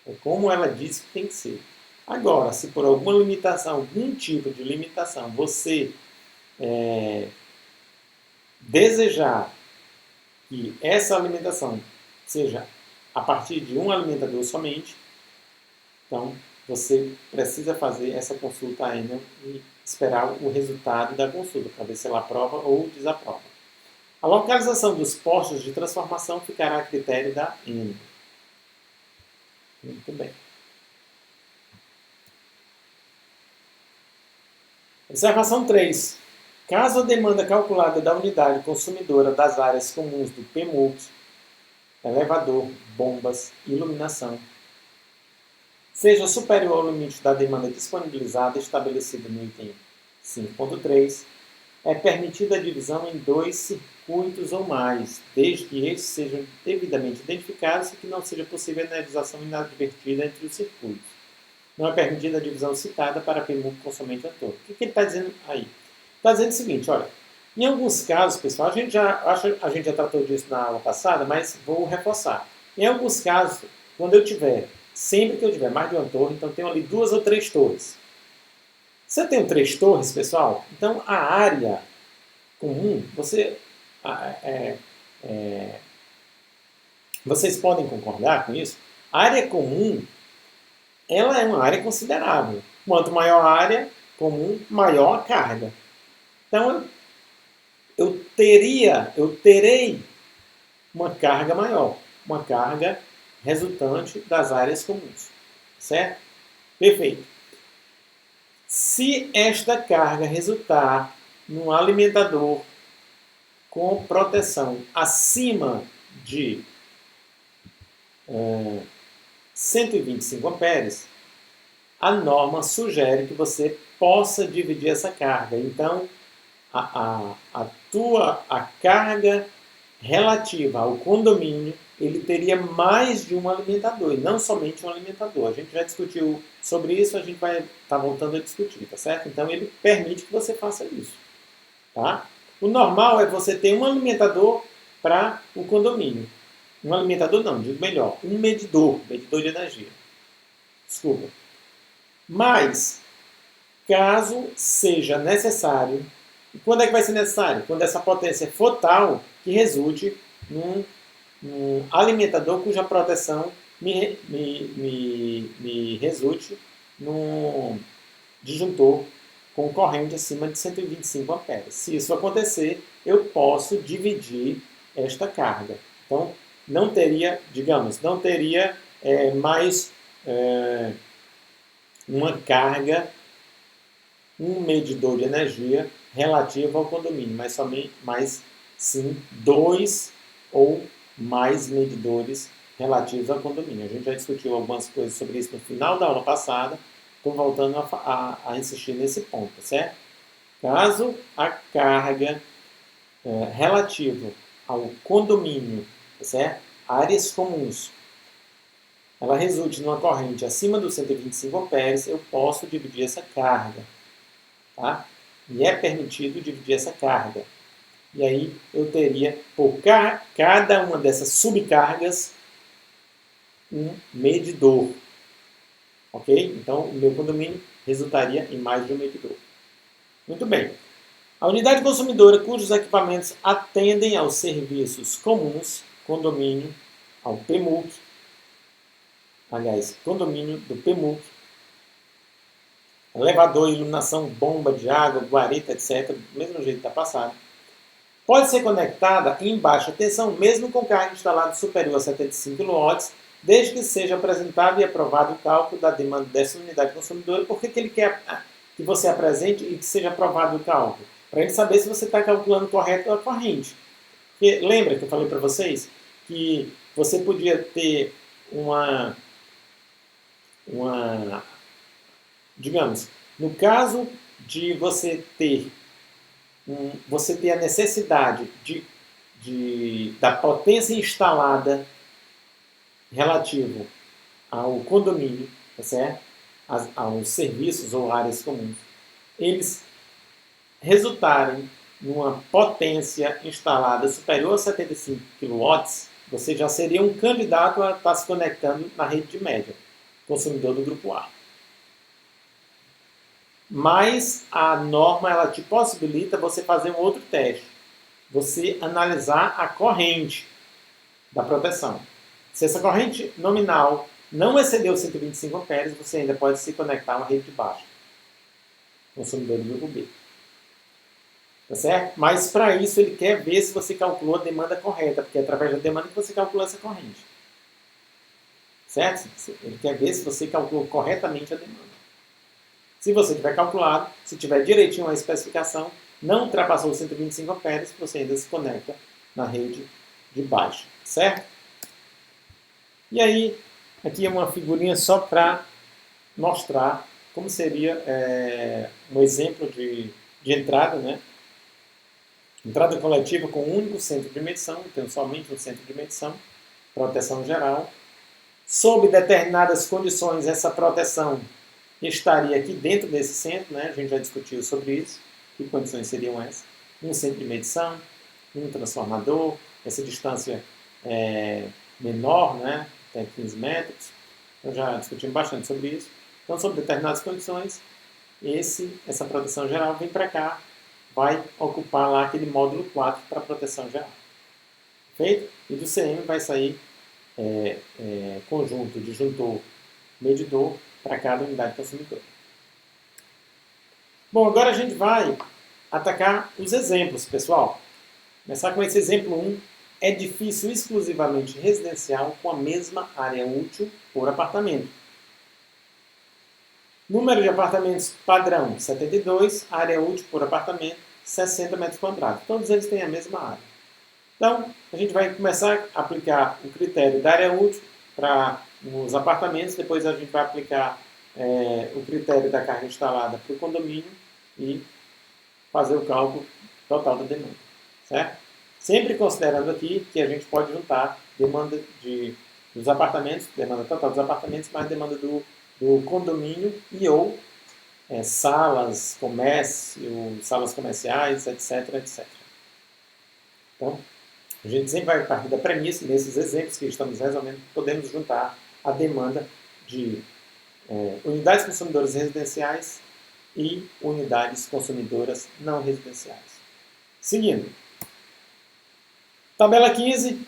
É como ela disse que tem que ser. Agora, se por alguma limitação, algum tipo de limitação, você desejar que essa alimentação seja a partir de um alimentador somente, então você precisa fazer essa consulta ainda e esperar o resultado da consulta para ver se ela aprova ou desaprova. A localização dos postos de transformação ficará a critério da ENA. Muito bem. Observação 3. Caso a demanda calculada da unidade consumidora das áreas comuns do PMUC, elevador, bombas, iluminação, seja superior ao limite da demanda disponibilizada estabelecido no item 5.3, é permitida a divisão em 2 circuitos ou mais, desde que estes sejam devidamente identificados e que não seja possível a energização inadvertida entre os circuitos. Não é permitida a divisão citada para PMUC com somente ator. O que ele está dizendo aí? Está dizendo o seguinte, olha, em alguns casos, pessoal, a gente já tratou disso na aula passada, mas vou reforçar. Em alguns casos, sempre que eu tiver mais de uma torre, então tenho ali 2 ou 3 torres. Se eu tenho 3 torres, pessoal, então a área comum, vocês podem concordar com isso? A área comum, ela é uma área considerável. Quanto maior a área comum, maior a carga. Então, eu terei uma carga maior, uma carga resultante das áreas comuns. Certo? Perfeito. Se esta carga resultar num alimentador com proteção acima de 125 amperes, a norma sugere que você possa dividir essa carga. Então, a carga relativa ao condomínio, ele teria mais de um alimentador, e não somente um alimentador. A gente já discutiu sobre isso, a gente vai estar voltando a discutir, tá certo? Então, ele permite que você faça isso, tá? O normal é você ter um alimentador para o condomínio. Um alimentador não, digo melhor, um medidor de energia. Desculpa. Mas, caso seja necessário, e quando é que vai ser necessário? Quando essa potência for tal que resulte num alimentador cuja proteção me resulte num disjuntor com corrente acima de 125 amperes. Se isso acontecer, eu posso dividir esta carga. Então, não teria mais uma carga, um medidor de energia relativo ao condomínio, mas sim 2 ou mais medidores relativos ao condomínio. A gente já discutiu algumas coisas sobre isso no final da aula passada, estou voltando a insistir nesse ponto, certo? Caso a carga relativa ao condomínio, certo? Áreas comuns, ela resulte numa corrente acima dos 125 amperes, eu posso dividir essa carga. Tá? E é permitido dividir essa carga. E aí eu teria, por cada uma dessas subcargas, um medidor. Ok? Então, o meu condomínio resultaria em mais de um medidor. Muito bem. A unidade consumidora cujos equipamentos atendem aos serviços comuns, condomínio, ao PMUC, condomínio do PMUC, elevador, iluminação, bomba de água, guarita, etc., do mesmo jeito da passada, pode ser conectada em baixa tensão, mesmo com carga instalada superior a 75 kW, desde que seja apresentado e aprovado o cálculo da demanda dessa unidade consumidora. Por que ele quer que você apresente e que seja aprovado o cálculo? Para ele saber se você está calculando correto a corrente. Porque lembra que eu falei para vocês que você podia ter digamos, no caso de você ter a necessidade da potência instalada relativo ao condomínio, tá certo? Aos serviços ou áreas comuns. eles resultarem numa potência instalada superior a 75 kW, você já seria um candidato a estar se conectando na rede de média, consumidor do grupo A. Mas a norma ela te possibilita você fazer um outro teste. Você analisar a corrente da proteção. Se essa corrente nominal não excedeu 125 amperes, você ainda pode se conectar a uma rede de baixa, consumidor do grupo B. Tá certo? Mas para isso ele quer ver se você calculou a demanda correta, porque é através da demanda que você calculou essa corrente. Certo? Ele quer ver se você calculou corretamente a demanda. Se você tiver calculado, se tiver direitinho a especificação, não ultrapassou os 125 amperes, você ainda se conecta na rede de baixa. Certo? E aí, aqui é uma figurinha só para mostrar como seria um exemplo de entrada, né? Entrada coletiva com um único centro de medição, então somente um centro de medição, proteção geral. Sob determinadas condições, essa proteção estaria aqui dentro desse centro, né? A gente já discutiu sobre isso. Que condições seriam essas? Um centro de medição, um transformador, essa distância menor, né? Até 15 metros. Então já discutimos bastante sobre isso. Então, sob determinadas condições, essa proteção geral vem para cá, vai ocupar lá aquele módulo 4 para proteção geral. Feito? E do CM vai sair conjunto disjuntor medidor para cada unidade consumidora. Bom, agora a gente vai atacar os exemplos, pessoal. Começar com esse exemplo 1. Edifício exclusivamente residencial com a mesma área útil por apartamento. Número de apartamentos padrão 72, área útil por apartamento 60 metros quadrados. Todos eles têm a mesma área. Então, a gente vai começar a aplicar o critério da área útil para os apartamentos, depois a gente vai aplicar o critério da carga instalada para o condomínio e fazer o cálculo total da demanda. Certo? Sempre considerando aqui que a gente pode juntar demanda dos apartamentos, demanda total dos apartamentos, mais demanda do condomínio e ou salas, comércio, salas comerciais, etc, etc. Então, a gente sempre vai partir da premissa, nesses exemplos que estamos resolvendo, podemos juntar a demanda de unidades consumidoras residenciais e unidades consumidoras não residenciais. Seguindo. Tabela 15.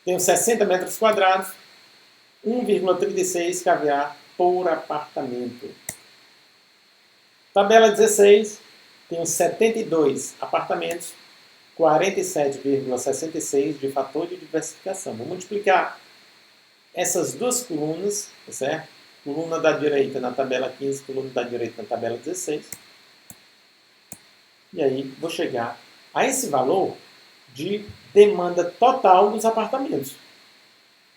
Tenho 60 metros quadrados, 1,36 kVA por apartamento. Tabela 16. Tenho 72 apartamentos, 47,66 de fator de diversificação. Vou multiplicar essas duas colunas, tá certo? Coluna da direita na tabela 15, coluna da direita na tabela 16. E aí vou chegar a esse valor de demanda total dos apartamentos.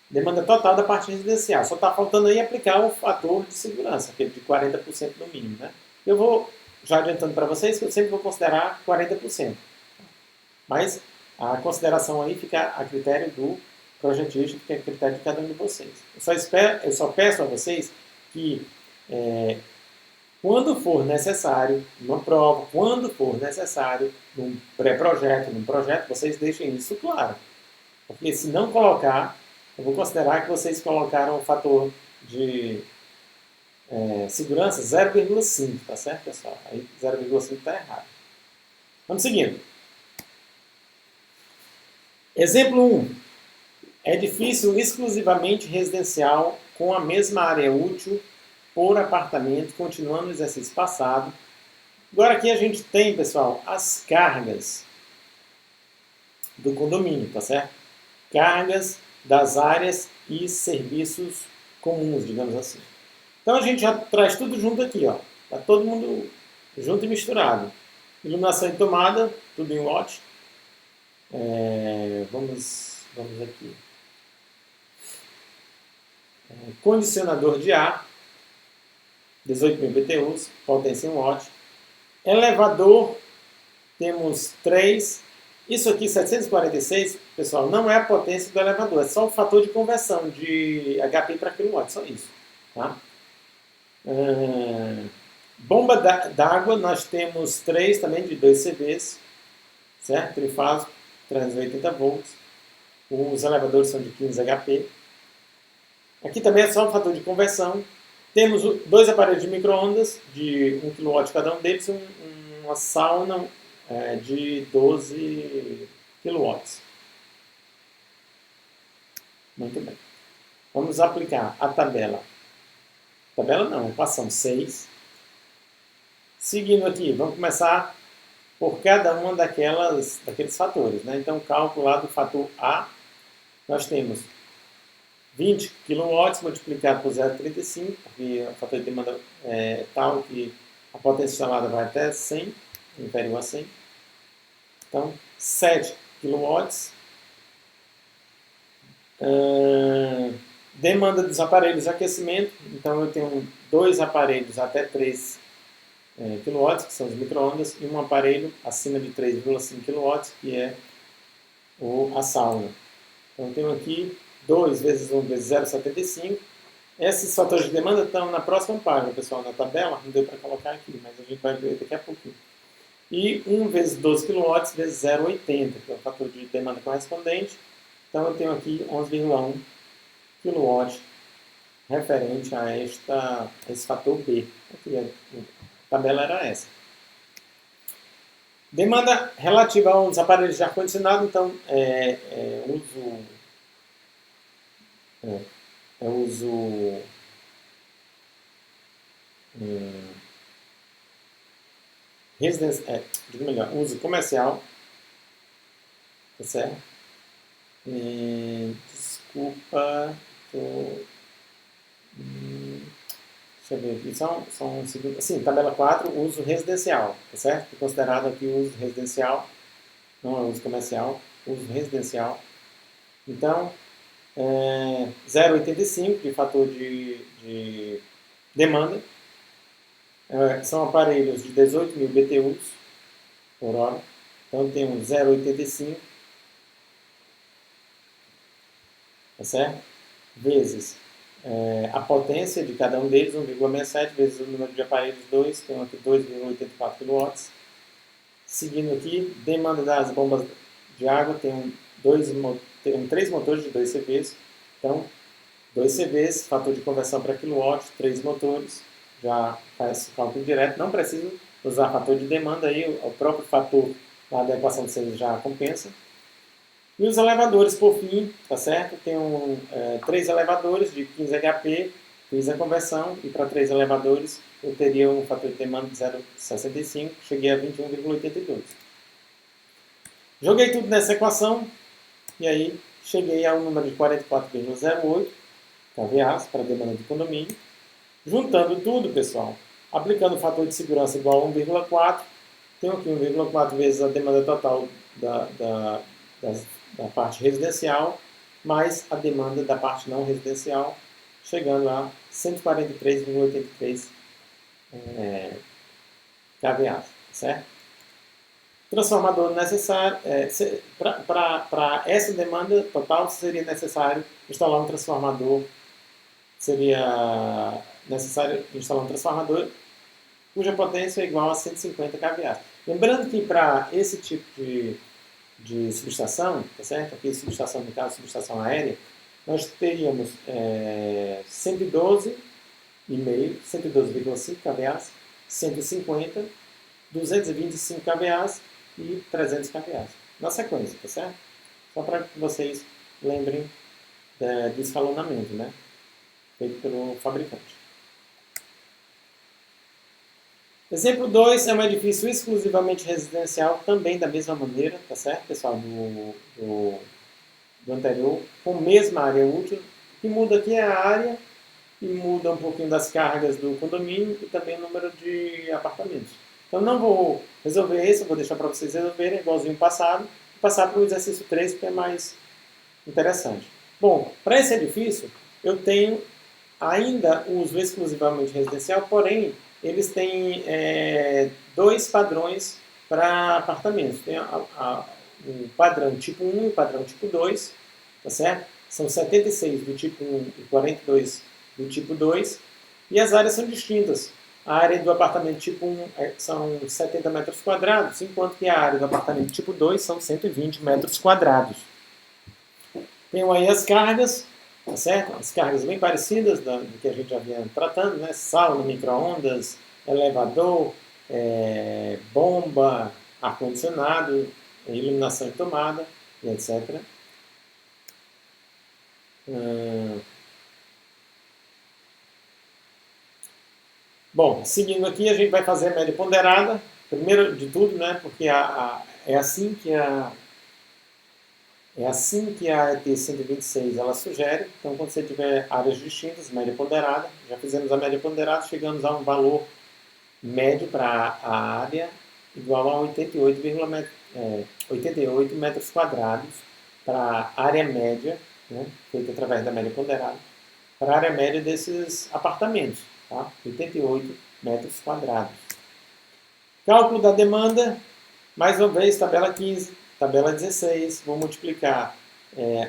Demanda total da parte residencial. Só está faltando aí aplicar o fator de segurança, aquele de 40% no mínimo. Né? Eu vou já adiantando para vocês que eu sempre vou considerar 40%. Mas a consideração aí fica a critério do projetista, que é a critério de cada um de vocês. Eu só peço a vocês que, quando for necessário, numa prova, quando for necessário, num pré-projeto, num projeto, vocês deixem isso claro. Porque se não colocar, eu vou considerar que vocês colocaram o fator de segurança 0,5, tá certo, pessoal? Aí 0,5 está errado. Vamos seguindo. Exemplo 1. Edifício exclusivamente residencial com a mesma área útil por apartamento, continuando o exercício passado. Agora aqui a gente tem, pessoal, as cargas do condomínio, tá certo? Cargas das áreas e serviços comuns, digamos assim. Então a gente já traz tudo junto aqui, ó. Tá todo mundo junto e misturado. Iluminação e tomada, tudo em lote. Vamos aqui. Condicionador de ar, 18.000 BTUs, potência em watt. Elevador, temos 3. Isso aqui, 746, pessoal, não é a potência do elevador, é só o fator de conversão de HP para kW, só isso. Tá? Bomba d'água, nós temos 3 também, de 2 CVs, certo? Trifásico, 380 volts. Os elevadores são de 15 HP. Aqui também é só um fator de conversão. Temos 2 aparelhos de micro-ondas, de 1 kW cada um deles, uma sauna de 12 kW. Muito bem. Vamos aplicar a tabela. Tabela não, equação 6. Seguindo aqui, vamos começar por cada uma daqueles fatores, né? Então, cálculo lá do fator A, nós temos 20 kW multiplicado por 0,35, porque o fator de demanda é tal que a potência instalada vai até 100, inferior a 100. Então, 7 kW. Demanda dos aparelhos de aquecimento. Então, eu tenho 2 aparelhos até 3 kW, que são os micro-ondas, e um aparelho acima de 3,5 kW, que é a sauna. Então, eu tenho aqui 2 vezes 1 vezes 0,75. Esses fatores de demanda estão na próxima página, pessoal, na tabela. Não deu para colocar aqui, mas a gente vai ver daqui a pouquinho. E 1 vezes 12 kW vezes 0,80, que é o fator de demanda correspondente. Então, eu tenho aqui 11,1 kW referente a esse fator B. Aqui, a tabela era essa. Demanda relativa aos aparelhos de ar-condicionado, então, uso comercial, tá certo? Desculpa, deixa eu ver aqui, sim, tabela 4, uso residencial, tá certo? É considerado aqui o uso residencial, não é uso comercial, uso residencial. Então, 0,85 de fator de demanda. São aparelhos de 18.000 BTUs por hora. Então, temos 0,85, tá certo? Vezes a potência de cada um deles, 1,67, vezes o número de aparelhos, 2, tem aqui 2,84 kW. Seguindo aqui, demanda das bombas de água, tem 3 motores de 2 CVs. Então, 2 CVs, fator de conversão para quilowatt, 3 motores, já faz o cálculo direto. Não precisa usar fator de demanda, aí o próprio fator lá da equação de vocês já compensa. E os elevadores, por fim, tá certo? Tem 3 elevadores de 15 HP, fiz a conversão, e para 3 elevadores eu teria um fator de demanda de 0,65, cheguei a 21,82. Joguei tudo nessa equação, e aí cheguei ao número de 44,08 kVA para a demanda do condomínio. Juntando tudo, pessoal, aplicando o fator de segurança igual a 1,4, tenho aqui 1,4 vezes a demanda total da parte residencial, mais a demanda da parte não residencial, chegando a 143,83 kVA, certo? Transformador necessário, para essa demanda total seria necessário instalar um transformador, cuja potência é igual a 150 kVA. Lembrando que para esse tipo de subestação, tá certo? Aqui subestação, no caso, subestação aérea, nós teríamos 112,5 kVA, 150, 225 kVA e 300 kVA. Na sequência, tá certo? Só para que vocês lembrem do escalonamento, né? Feito pelo fabricante. Exemplo 2 é um edifício exclusivamente residencial, também da mesma maneira, tá certo, pessoal, do anterior, com a mesma área útil. O que muda aqui é a área e muda um pouquinho das cargas do condomínio e também o número de apartamentos. Então não vou resolver esse, eu vou deixar para vocês resolverem, igualzinho o passado, e passar para o exercício 3, que é mais interessante. Bom, para esse edifício, eu tenho ainda uso exclusivamente residencial, porém, eles têm 2 padrões para apartamentos. Tem o padrão tipo 1 e o padrão tipo 2, tá certo? São 76 do tipo 1 e 42 do tipo 2, e as áreas são distintas. a área do apartamento tipo 1 são 70 metros quadrados, enquanto que a área do apartamento tipo 2 são 120 metros quadrados. Tenho aí as cargas, tá certo? As cargas bem parecidas do que a gente já vinha tratando, né? Sauna, micro-ondas, elevador, bomba, ar-condicionado, iluminação e tomada, e etc. Bom, seguindo aqui, a gente vai fazer a média ponderada, primeiro de tudo, né? Porque é assim que a ET 126 ela sugere. Então, quando você tiver áreas distintas, média ponderada, já fizemos a média ponderada, chegamos a um valor médio para a área igual a 88 metros quadrados para a área média, né, feita através da média ponderada, para a área média desses apartamentos, tá? 88 metros quadrados. Cálculo da demanda, mais uma vez, tabela 15, tabela 16, vou multiplicar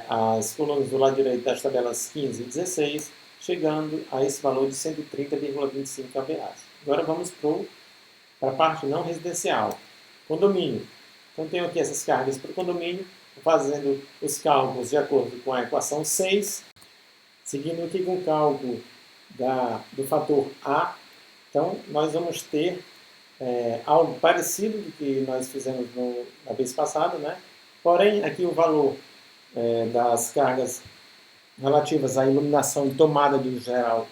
as colunas do lado direito das tabelas 15 e 16, chegando a esse valor de 130,25 kVA. Agora vamos para a parte não residencial. Condomínio. Então tenho aqui essas cargas para o condomínio, fazendo os cálculos de acordo com a equação 6, seguindo aqui com o cálculo do fator A. Então nós vamos ter algo parecido do que nós fizemos na vez passada, né? Porém, aqui o valor das cargas relativas à iluminação e tomada do geral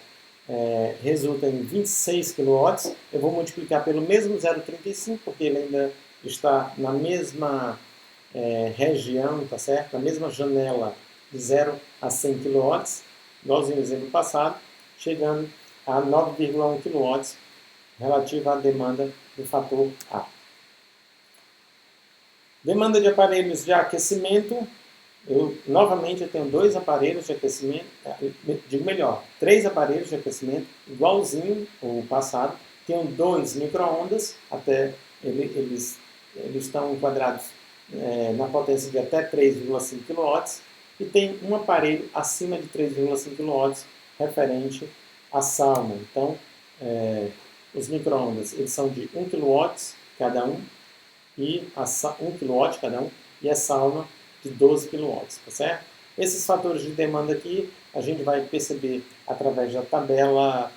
resulta em 26 kW. Eu vou multiplicar pelo mesmo 0,35, porque ele ainda está na mesma região, tá certo? Na mesma janela de 0 a 100 kW, igualzinho no exemplo passado, chegando a 9,1 kW relativa à demanda do fator A. Demanda de aparelhos de aquecimento. Novamente eu tenho 2 aparelhos de aquecimento, digo melhor, 3 aparelhos de aquecimento, igualzinho ao passado. Tenho 2 micro-ondas, até eles estão enquadrados na potência de até 3,5 kW, e tem um aparelho acima de 3,5 kW referente à sauna. Então, os micro-ondas eles são de 1 kW cada um, e 1 kW cada um, e a sauna de 12 kW, tá certo? Esses fatores de demanda aqui a gente vai perceber através da tabela,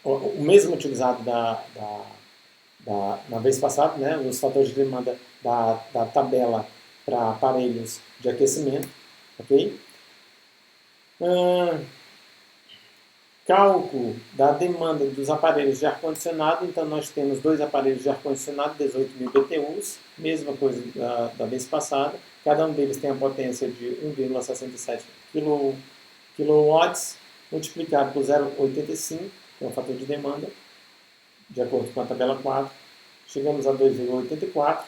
o mesmo utilizado na vez passada, né? Os fatores de demanda da tabela para aparelhos de aquecimento, ok? Cálculo da demanda dos aparelhos de ar-condicionado. Então, nós temos 2 aparelhos de ar-condicionado, 18.000 BTUs, mesma coisa da vez passada. Cada um deles tem a potência de 1,67 kW, multiplicado por 0,85, que é o fator de demanda, de acordo com a tabela 4. Chegamos a 2,84.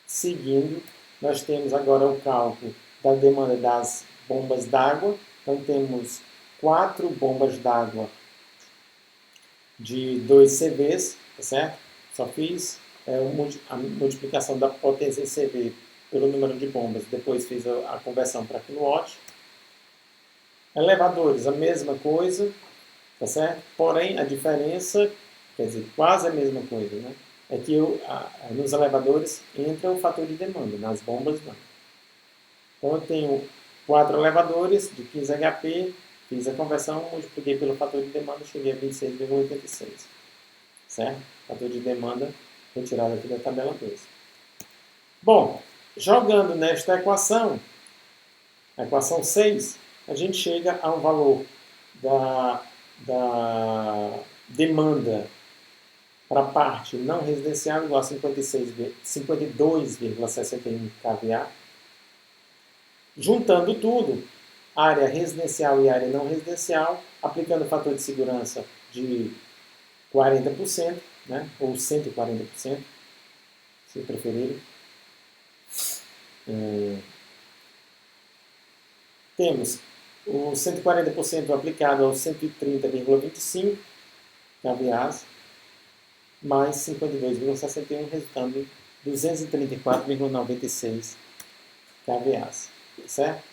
Seguindo, nós temos agora o cálculo da demanda das bombas d'água. Então, temos 4 bombas d'água de 2 CVs, tá certo? Só fiz a multiplicação da potência em CV pelo número de bombas, depois fiz a conversão para quilowatt. Elevadores, a mesma coisa, tá certo? Porém, a diferença, quer dizer, quase a mesma coisa, né? É que nos elevadores entra o fator de demanda, nas bombas não. Então, eu tenho 4 elevadores de 15 HP, fiz a conversão, multipliquei pelo fator de demanda, cheguei a 26,86. Certo? Fator de demanda retirado aqui da tabela 2. Bom, jogando nesta equação, a equação 6, a gente chega a um valor da demanda para a parte não residencial igual a 52,61 kVA. Juntando tudo, área residencial e área não residencial, aplicando o fator de segurança de 40%, né, ou 140%, se preferirem. Temos o 140% aplicado aos 130,25 kVA, mais 52,61, resultando em 234,96 kVA. Certo?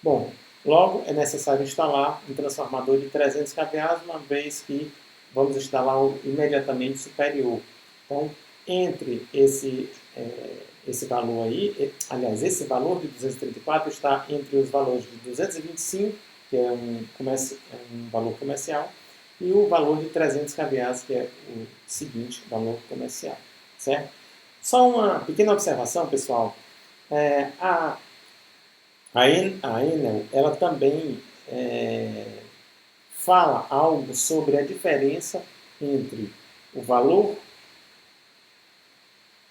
Bom, Logo, é necessário instalar um transformador de 300 kVA, uma vez que vamos instalar o imediatamente superior. Então, entre esse valor aí, aliás, esse valor de 234 está entre os valores de 225, que é um valor comercial, e o valor de 300 kVA, que é o seguinte valor comercial, certo? Só uma pequena observação, pessoal. A Enel, ela também fala algo sobre a diferença entre o valor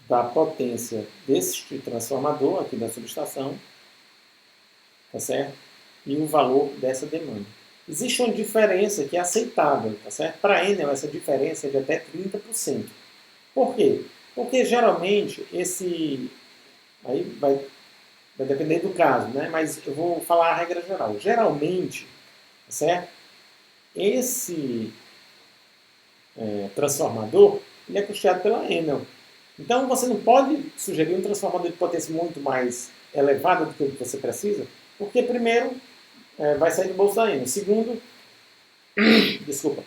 da potência deste transformador, aqui da subestação, tá certo? E o valor dessa demanda. Existe uma diferença que é aceitável, tá certo? Para a Enel, essa diferença é de até 30%. Por quê? Porque geralmente aí vai depender do caso, né? Mas eu vou falar a regra geral. Geralmente, tá certo? Esse transformador ele é custeado pela Enel. Então você não pode sugerir um transformador de potência muito mais elevada do que o que você precisa, porque primeiro vai sair do bolso da Enel. Segundo, desculpa,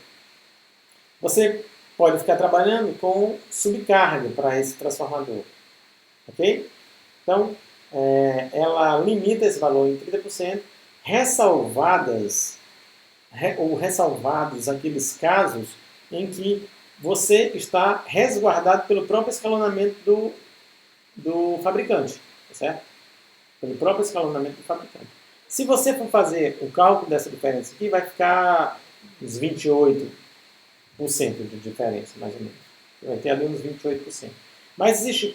você pode ficar trabalhando com subcarga para esse transformador, ok? Então ela limita esse valor em 30%, ressalvados aqueles casos em que você está resguardado pelo próprio escalonamento do fabricante, tá certo? Pelo próprio escalonamento do fabricante. Se você for fazer o cálculo dessa diferença aqui, vai ficar uns 28% de diferença, mais ou menos. Vai ter ali uns 28%. Mas existem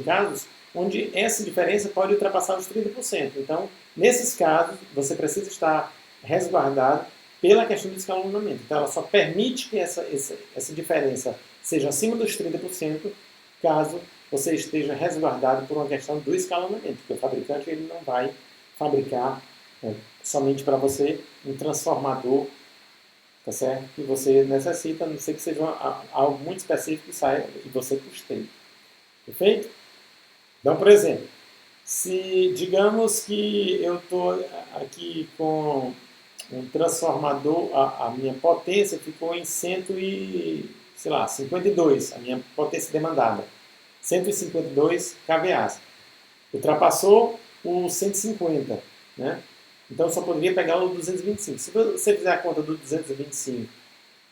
casos onde essa diferença pode ultrapassar os 30%. Então, nesses casos, você precisa estar resguardado pela questão do escalonamento. Então, ela só permite que essa diferença seja acima dos 30% caso você esteja resguardado por uma questão do escalonamento, porque o fabricante ele não vai fabricar somente para você um transformador, tá certo? Que você necessita, a não ser que seja algo muito específico que saia e você custeie. Perfeito? Então, por exemplo, se digamos que eu estou aqui com um transformador, a minha potência ficou em 52, a minha potência demandada, 152 kVA. Ultrapassou o 150, né? Então só poderia pegar o 225. Se você fizer a conta do 225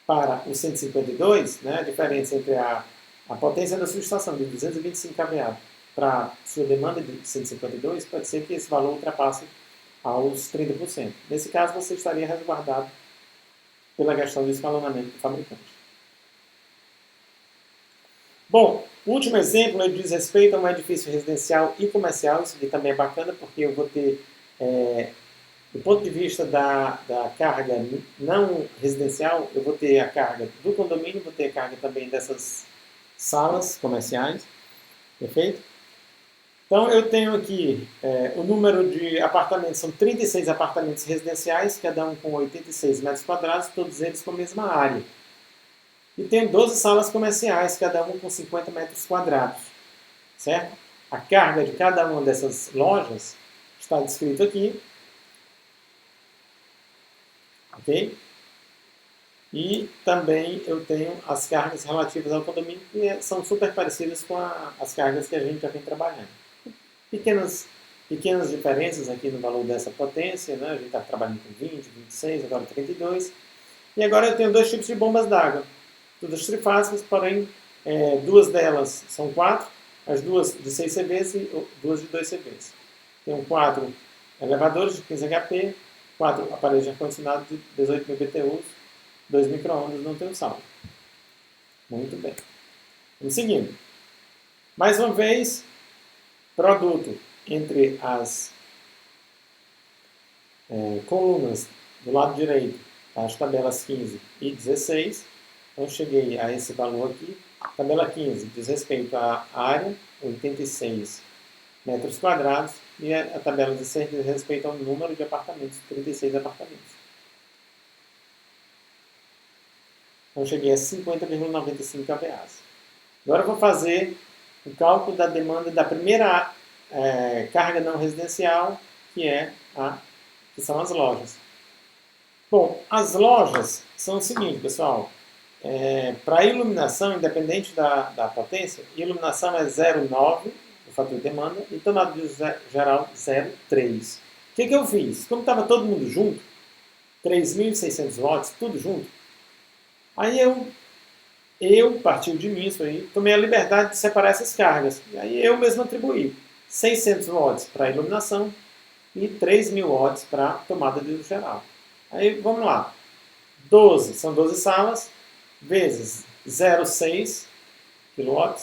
para o 152, né, a diferença entre a potência da subestação de 225 kVA para sua demanda de 152, pode ser que esse valor ultrapasse aos 30%. Nesse caso, você estaria resguardado pela questão do escalonamento do fabricante. Bom, o último exemplo diz respeito a um edifício residencial e comercial. Isso aqui também é bacana, porque eu vou ter, do ponto de vista da carga não residencial, eu vou ter a carga do condomínio, vou ter a carga também dessas salas comerciais. Perfeito? Então, eu tenho aqui o número de apartamentos, são 36 apartamentos residenciais, cada um com 86 metros quadrados, todos eles com a mesma área. E tenho 12 salas comerciais, cada uma com 50 metros quadrados, certo? A carga de cada uma dessas lojas está descrito aqui, ok? E também eu tenho as cargas relativas ao condomínio, que são super parecidas com as cargas que a gente já vem trabalhando. Pequenas diferenças aqui no valor dessa potência, né? A gente está trabalhando com 20, 26, agora 32. E agora eu tenho dois tipos de bombas d'água, todas trifásicas, porém duas delas são 4, as duas de 6 CVs e duas de 2 CVs. Tenho 4 elevadores de 15 HP, 4 aparelhos de ar-condicionado de 18.000 BTUs, 2 micro-ondas, não tenho saldo. Muito bem. Vamos seguindo. Mais uma vez, produto entre as colunas do lado direito, as tabelas 15 e 16. Então, cheguei a esse valor aqui. Tabela 15 diz respeito à área, 86 metros quadrados, e a tabela 16 diz respeito ao número de apartamentos, 36 apartamentos. Então, cheguei a 50,95 kVA. Agora eu vou fazer o cálculo da demanda da primeira carga não residencial que são as lojas. Bom, as lojas são o seguinte, pessoal. Para iluminação, independente da potência, iluminação é 0,9, o fator de demanda, e tomada de uso geral 0,3. O que eu fiz? Como estava todo mundo junto, 3.600 watts, tudo junto, aí eu partiu de mim isso aí, tomei a liberdade de separar essas cargas. E aí eu mesmo atribuí 600 watts para iluminação e 3.000 watts para tomada de uso geral. Aí vamos lá. 12, são 12 salas, vezes 0,6 kW,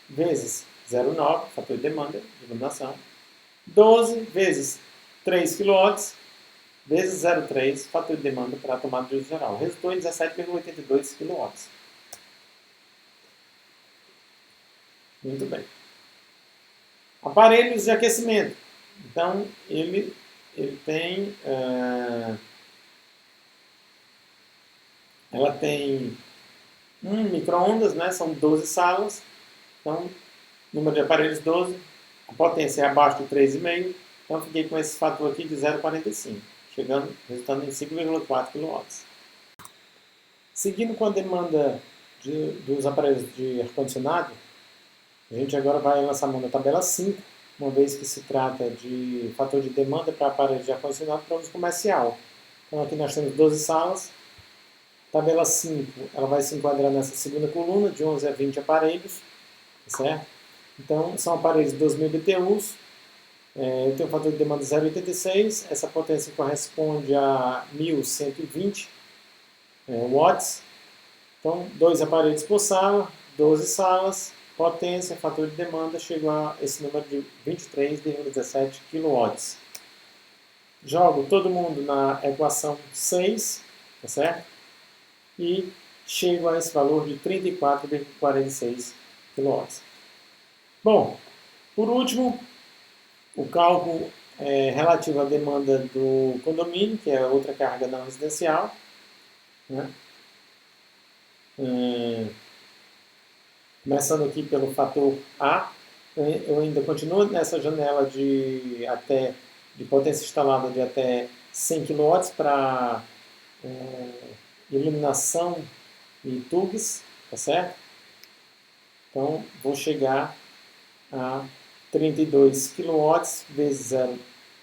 vezes 0,9, fator de demanda de iluminação. 12 vezes 3 kW, vezes 0,3, fator de demanda para tomada de uso geral. Resultou em 17,82 kW. Muito bem. Aparelhos de aquecimento. Então, ele tem... ela tem um micro-ondas, né? São 12 salas. Então, número de aparelhos 12. A potência é abaixo de 3,5. Então, fiquei com esse fator aqui de 0,45. Resultando em 5,4 kW. Seguindo com a demanda dos aparelhos de ar-condicionado, a gente agora vai lançar a mão da tabela 5, uma vez que se trata de fator de demanda para aparelhos de ar-condicionado para uso comercial. Então aqui nós temos 12 salas. Tabela 5, ela vai se enquadrar nessa segunda coluna, de 11 a 20 aparelhos, certo? Então são aparelhos de 2.000 BTUs, eu tenho um fator de demanda 0,86, essa potência corresponde a 1.120 watts. Então 2 aparelhos por sala, 12 salas, potência, fator de demanda, chegou a esse número de 23,17 kW. Jogo todo mundo na equação 6, tá certo? E chego a esse valor de 34,46 kW. Bom, por último, o cálculo relativo à demanda do condomínio, que é outra carga não residencial, né? Começando aqui pelo fator A, eu ainda continuo nessa janela de potência instalada de até 100 kW para iluminação e tugs, tá certo? Então, vou chegar a 32 kW vezes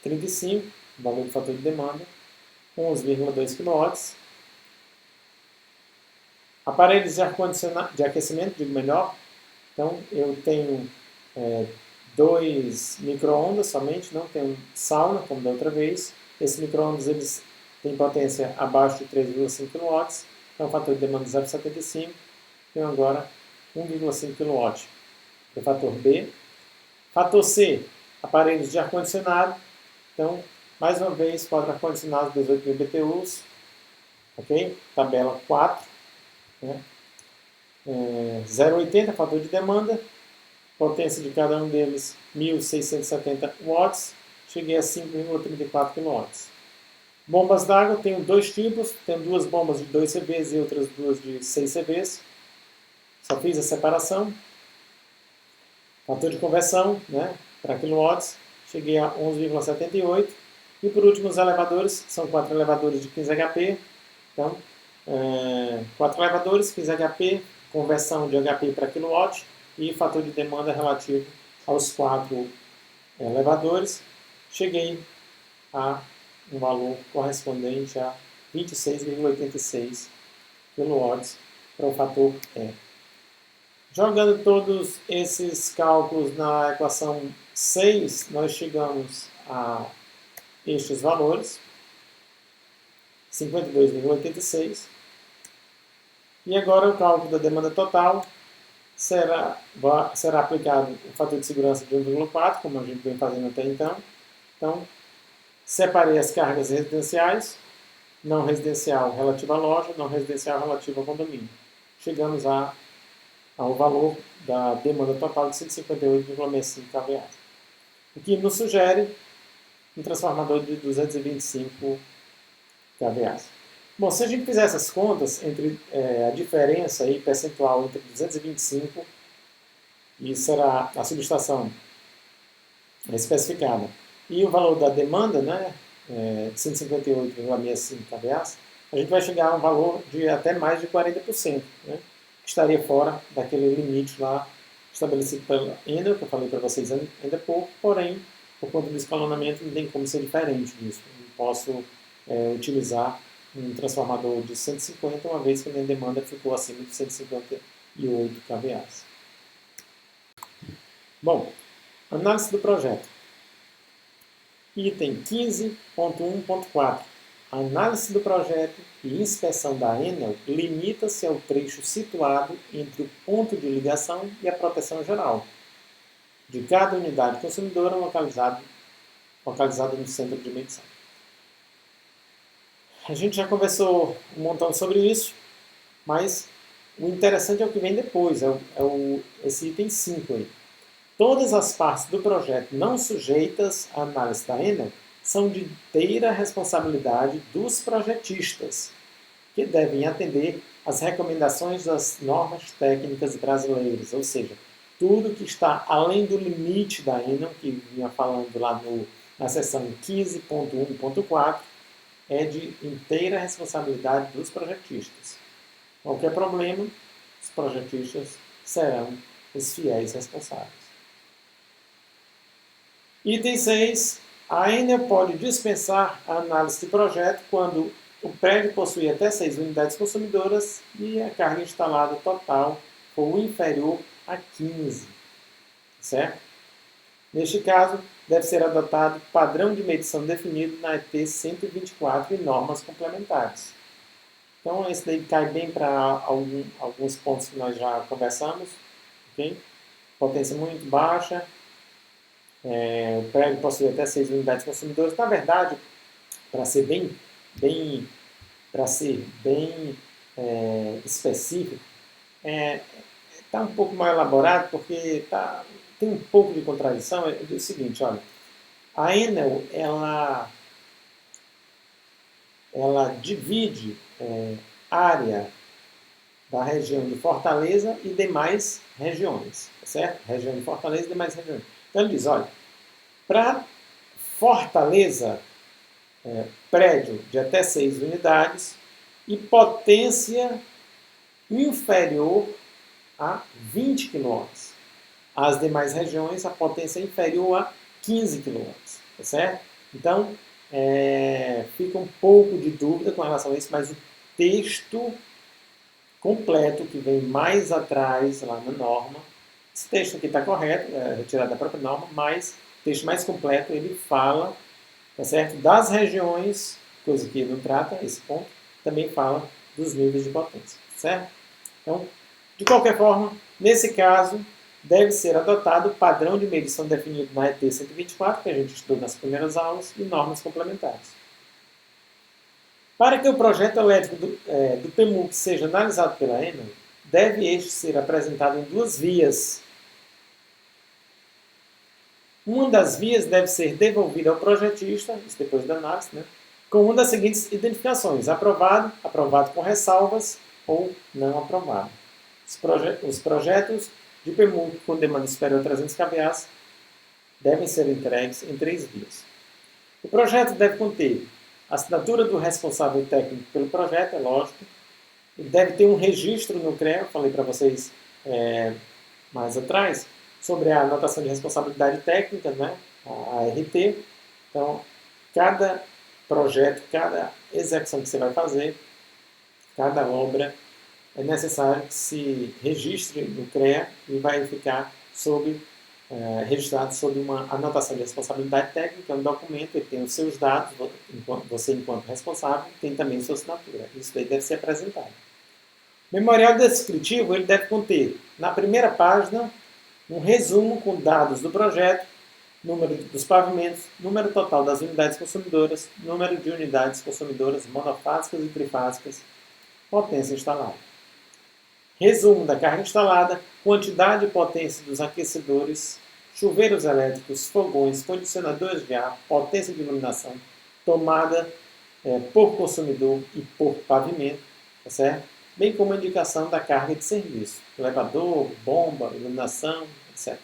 0,35, valor do fator de demanda, 11,2 kW. Aparelhos de aquecimento, digo melhor. Então, eu tenho 2 micro-ondas somente, não tenho sauna, como da outra vez. Esses micro-ondas, eles têm potência abaixo de 3,5 kW, então fator de demanda 0,75. Tenho agora 1,5 kW. O fator B. Fator C, aparelhos de ar-condicionado. Então, mais uma vez, quadro ar-condicionado 18.000 BTUs. Ok? Tabela 4. 0,80 fator de demanda, potência de cada um deles 1.670 watts, cheguei a 5,34 kW. Bombas d'água, tenho dois tipos, tenho duas bombas de 2 CVs e outras duas de 6 CVs, só fiz a separação. Fator de conversão, né, para quilowatts, cheguei a 11,78. E por último, os elevadores, são 4 elevadores de 15 HP, então 4 elevadores, 15 HP, conversão de HP para kilowatt e fator de demanda relativo aos 4 elevadores. Cheguei a um valor correspondente a 26,86 kW para o fator E. Jogando todos esses cálculos na equação 6, nós chegamos a estes valores, 52,86. E agora o cálculo da demanda total será aplicado o fator de segurança de 1,4, como a gente vem fazendo até então. Então, separei as cargas residenciais, não residencial relativa à loja, não residencial relativa ao condomínio. Chegamos ao valor da demanda total de 158,65 kVA. O que nos sugere um transformador de 225 kVA. Bom, se a gente fizer essas contas, entre a diferença aí, percentual entre 225 e será a subestação especificada e o valor da demanda, né, 158,65 kVA, a gente vai chegar a um valor de até mais de 40%, né, que estaria fora daquele limite lá estabelecido pela Enel, que eu falei para vocês ainda há pouco, porém, por conta do escalonamento, não tem como ser diferente disso. Eu posso utilizar um transformador de 150, uma vez que a minha demanda ficou acima de 158 kVA. Bom, análise do projeto. Item 15.1.4. A análise do projeto e inspeção da Enel limita-se ao trecho situado entre o ponto de ligação e a proteção geral de cada unidade consumidora localizada no centro de medição. A gente já conversou um montão sobre isso, mas o interessante é o que vem depois, esse item 5 aí. Todas as partes do projeto não sujeitas à análise da Enel são de inteira responsabilidade dos projetistas, que devem atender às recomendações das normas técnicas brasileiras, ou seja, tudo que está além do limite da Enel, que vinha falando lá na seção 15.1.4, é de inteira responsabilidade dos projetistas. Qualquer problema, os projetistas serão os fiéis responsáveis. Item 6. A Enel pode dispensar a análise de projeto quando o prédio possui até 6 unidades consumidoras e a carga instalada total for inferior a 15. Certo? Neste caso, deve ser adotado padrão de medição definido na ET 124 e normas complementares. Então, esse daí cai bem para alguns pontos que nós já conversamos. Okay? Potência muito baixa. O prédio possui até 6 unidades consumidoras. Na verdade, para ser bem específico, está um pouco mais elaborado, porque tem um pouco de contradição. É o seguinte, olha, a Enel, ela divide área da região de Fortaleza e demais regiões, certo? Região de Fortaleza e demais regiões. Então ele diz, olha, para Fortaleza, prédio de até 6 unidades e potência inferior a 20 kW. As demais regiões, a potência é inferior a 15 kW, tá certo? Então, fica um pouco de dúvida com relação a isso, mas o texto completo que vem mais atrás, lá na norma, esse texto aqui está correto, é retirado da própria norma, mas o texto mais completo, ele fala, tá certo? Das regiões, coisa que não trata, esse ponto, também fala dos níveis de potência, certo? Então, de qualquer forma, nesse caso, deve ser adotado o padrão de medição definido na ET 124, que a gente estudou nas primeiras aulas, e normas complementares. Para que o projeto elétrico do PMUC seja analisado pela Enel, deve este ser apresentado em 2 vias. Uma das vias deve ser devolvida ao projetista, isso depois da análise, né, com uma das seguintes identificações: aprovado, aprovado com ressalvas ou não aprovado. Os projetos de PMUC com demanda superior a 300 kVA devem ser entregues em 3 vias. O projeto deve conter a assinatura do responsável técnico pelo projeto, é lógico. Deve ter um registro no CREA, eu falei para vocês mais atrás, sobre a anotação de responsabilidade técnica, né, a ART. Então, cada projeto, cada execução que você vai fazer, cada obra, é necessário que se registre no CREA e vai ficar registrado sob uma anotação de responsabilidade técnica, é um documento, ele tem os seus dados, você enquanto responsável, tem também sua assinatura. Isso daí deve ser apresentado. O memorial descritivo, ele deve conter, na primeira página, um resumo com dados do projeto, número dos pavimentos, número total das unidades consumidoras, número de unidades consumidoras monofásicas e trifásicas, potência instalada. Resumo da carga instalada, quantidade e potência dos aquecedores, chuveiros elétricos, fogões, condicionadores de ar, potência de iluminação, tomada por consumidor e por pavimento, tá certo? Bem como a indicação da carga de serviço, elevador, bomba, iluminação, etc.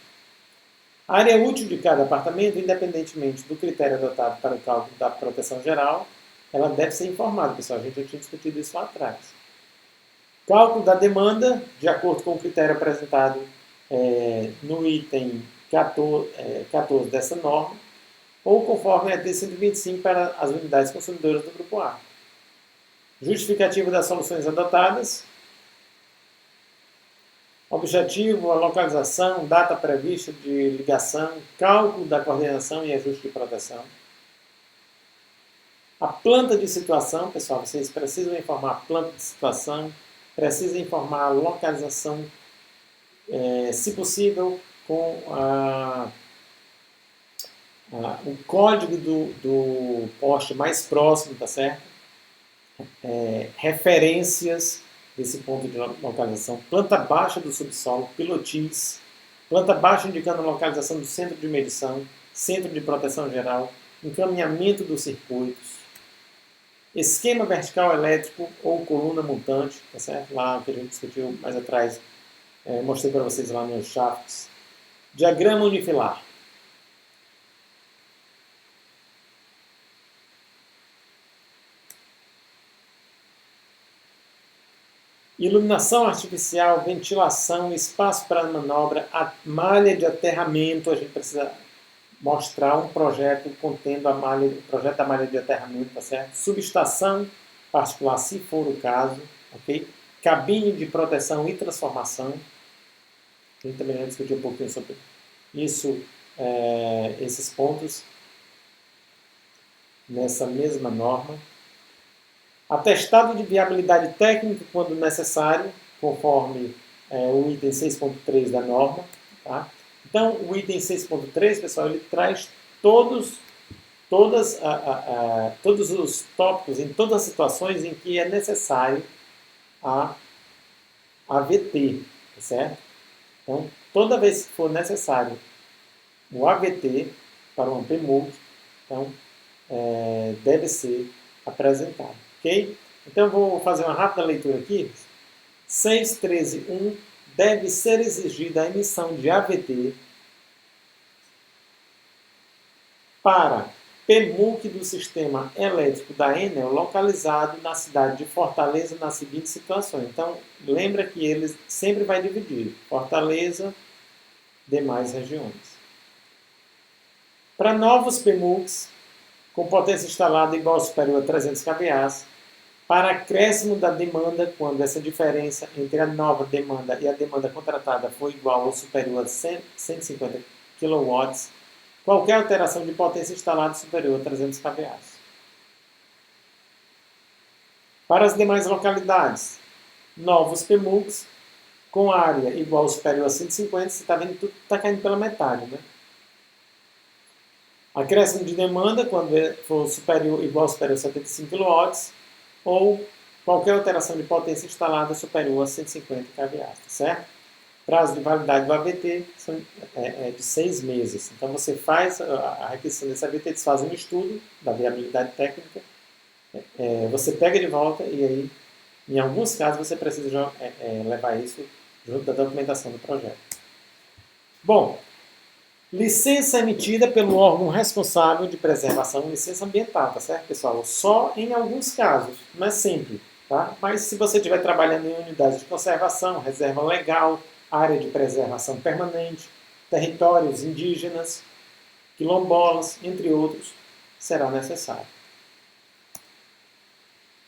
A área útil de cada apartamento, independentemente do critério adotado para o cálculo da proteção geral, ela deve ser informada, pessoal. A gente já tinha discutido isso lá atrás. Cálculo da demanda, de acordo com o critério apresentado no item 14 dessa norma, ou conforme a ET 125 para as unidades consumidoras do Grupo A. Justificativa das soluções adotadas. Objetivo, a localização, data prevista de ligação, cálculo da coordenação e ajuste de proteção. A planta de situação, pessoal, vocês precisam informar a planta de situação, precisam informar a localização, se possível, com o código do poste mais próximo, tá certo? Referências desse ponto de localização, planta baixa do subsolo, pilotis, planta baixa indicando a localização do centro de medição, centro de proteção geral, encaminhamento dos circuitos, esquema vertical elétrico ou coluna montante, tá certo? Lá que a gente discutiu mais atrás, mostrei para vocês lá nos shafts. Diagrama unifilar. Iluminação artificial, ventilação, espaço para manobra, a malha de aterramento. A gente precisa mostrar um projeto contendo o projeto da malha de aterramento, tá certo? Subestação particular, se for o caso, ok? Cabine de proteção e transformação. A gente também vai discutir um pouquinho sobre isso, esses pontos nessa mesma norma. Atestado de viabilidade técnica quando necessário, conforme o item 6.3 da norma. Tá? Então, o item 6.3, pessoal, ele traz todos os tópicos, em todas as situações em que é necessário a AVT, tá certo? Então, toda vez que for necessário o AVT para um PMUC, então, deve ser apresentado. Ok? Então, eu vou fazer uma rápida leitura aqui. 6.13.1 deve ser exigida a emissão de AVT para PMUC do sistema elétrico da Enel localizado na cidade de Fortaleza nas seguintes situações. Então, lembra que ele sempre vai dividir Fortaleza, demais regiões. Para novos PMUCs com potência instalada igual ou superior a 300 kVA, para acréscimo da demanda, quando essa diferença entre a nova demanda e a demanda contratada for igual ou superior a 150 kW, qualquer alteração de potência instalada superior a 300 kVA. Para as demais localidades, novos PMUCs com área igual ou superior a 150, você está vendo que tudo está caindo pela metade, né? Acréscimo de demanda, quando for superior, igual ou superior a 75 kW, ou qualquer alteração de potência instalada superior a 150 kVA, certo? Prazo de validade do AVT de 6 meses. Então, você faz a requisição desse AVT, eles fazem um estudo da viabilidade técnica, você pega de volta e aí, em alguns casos, você precisa levar isso junto da documentação do projeto. Bom, licença emitida pelo órgão responsável de preservação, licença ambiental, tá certo, pessoal? Só em alguns casos, não é sempre, tá? Mas se você estiver trabalhando em unidades de conservação, reserva legal, área de preservação permanente, territórios indígenas, quilombolas, entre outros, será necessário.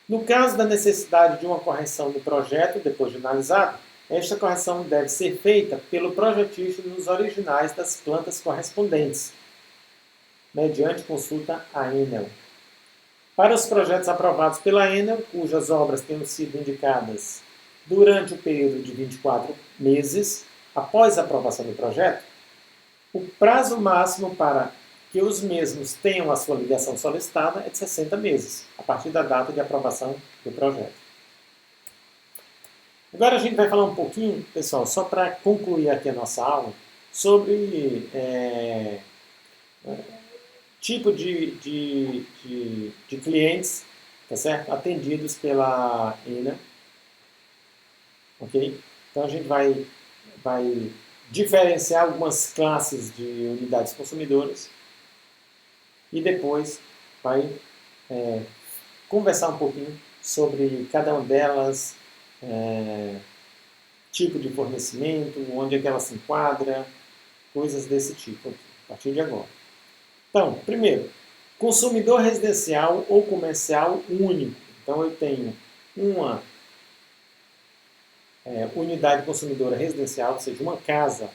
No caso da necessidade de uma correção do projeto, depois de analisado, esta correção deve ser feita pelo projetista nos originais das plantas correspondentes, mediante consulta à Enel. Para os projetos aprovados pela Enel, cujas obras tenham sido indicadas durante o período de 24 meses após a aprovação do projeto, o prazo máximo para que os mesmos tenham a sua ligação solicitada é de 60 meses, a partir da data de aprovação do projeto. Agora a gente vai falar um pouquinho, pessoal, só para concluir aqui a nossa aula, sobre tipo de clientes, tá certo? Atendidos pela Enel. Ok? Então a gente vai diferenciar algumas classes de unidades consumidoras e depois vai conversar um pouquinho sobre cada uma delas, tipo de fornecimento, onde é que ela se enquadra, coisas desse tipo aqui, a partir de agora. Então, primeiro, consumidor residencial ou comercial único. Então, eu tenho uma unidade consumidora residencial, ou seja, uma casa.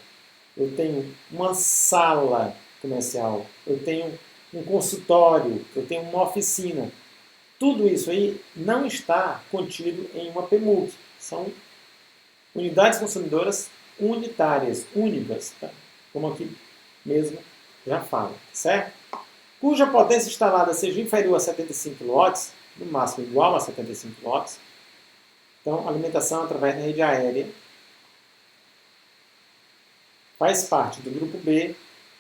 Eu tenho uma sala comercial. Eu tenho um consultório. Eu tenho uma oficina. Tudo isso aí não está contido em uma PMUC. São unidades consumidoras unitárias, únicas, tá? Como aqui mesmo já fala, certo? Cuja potência instalada seja inferior a 75 kW, no máximo igual a 75 kW. Então, alimentação através da rede aérea faz parte do grupo B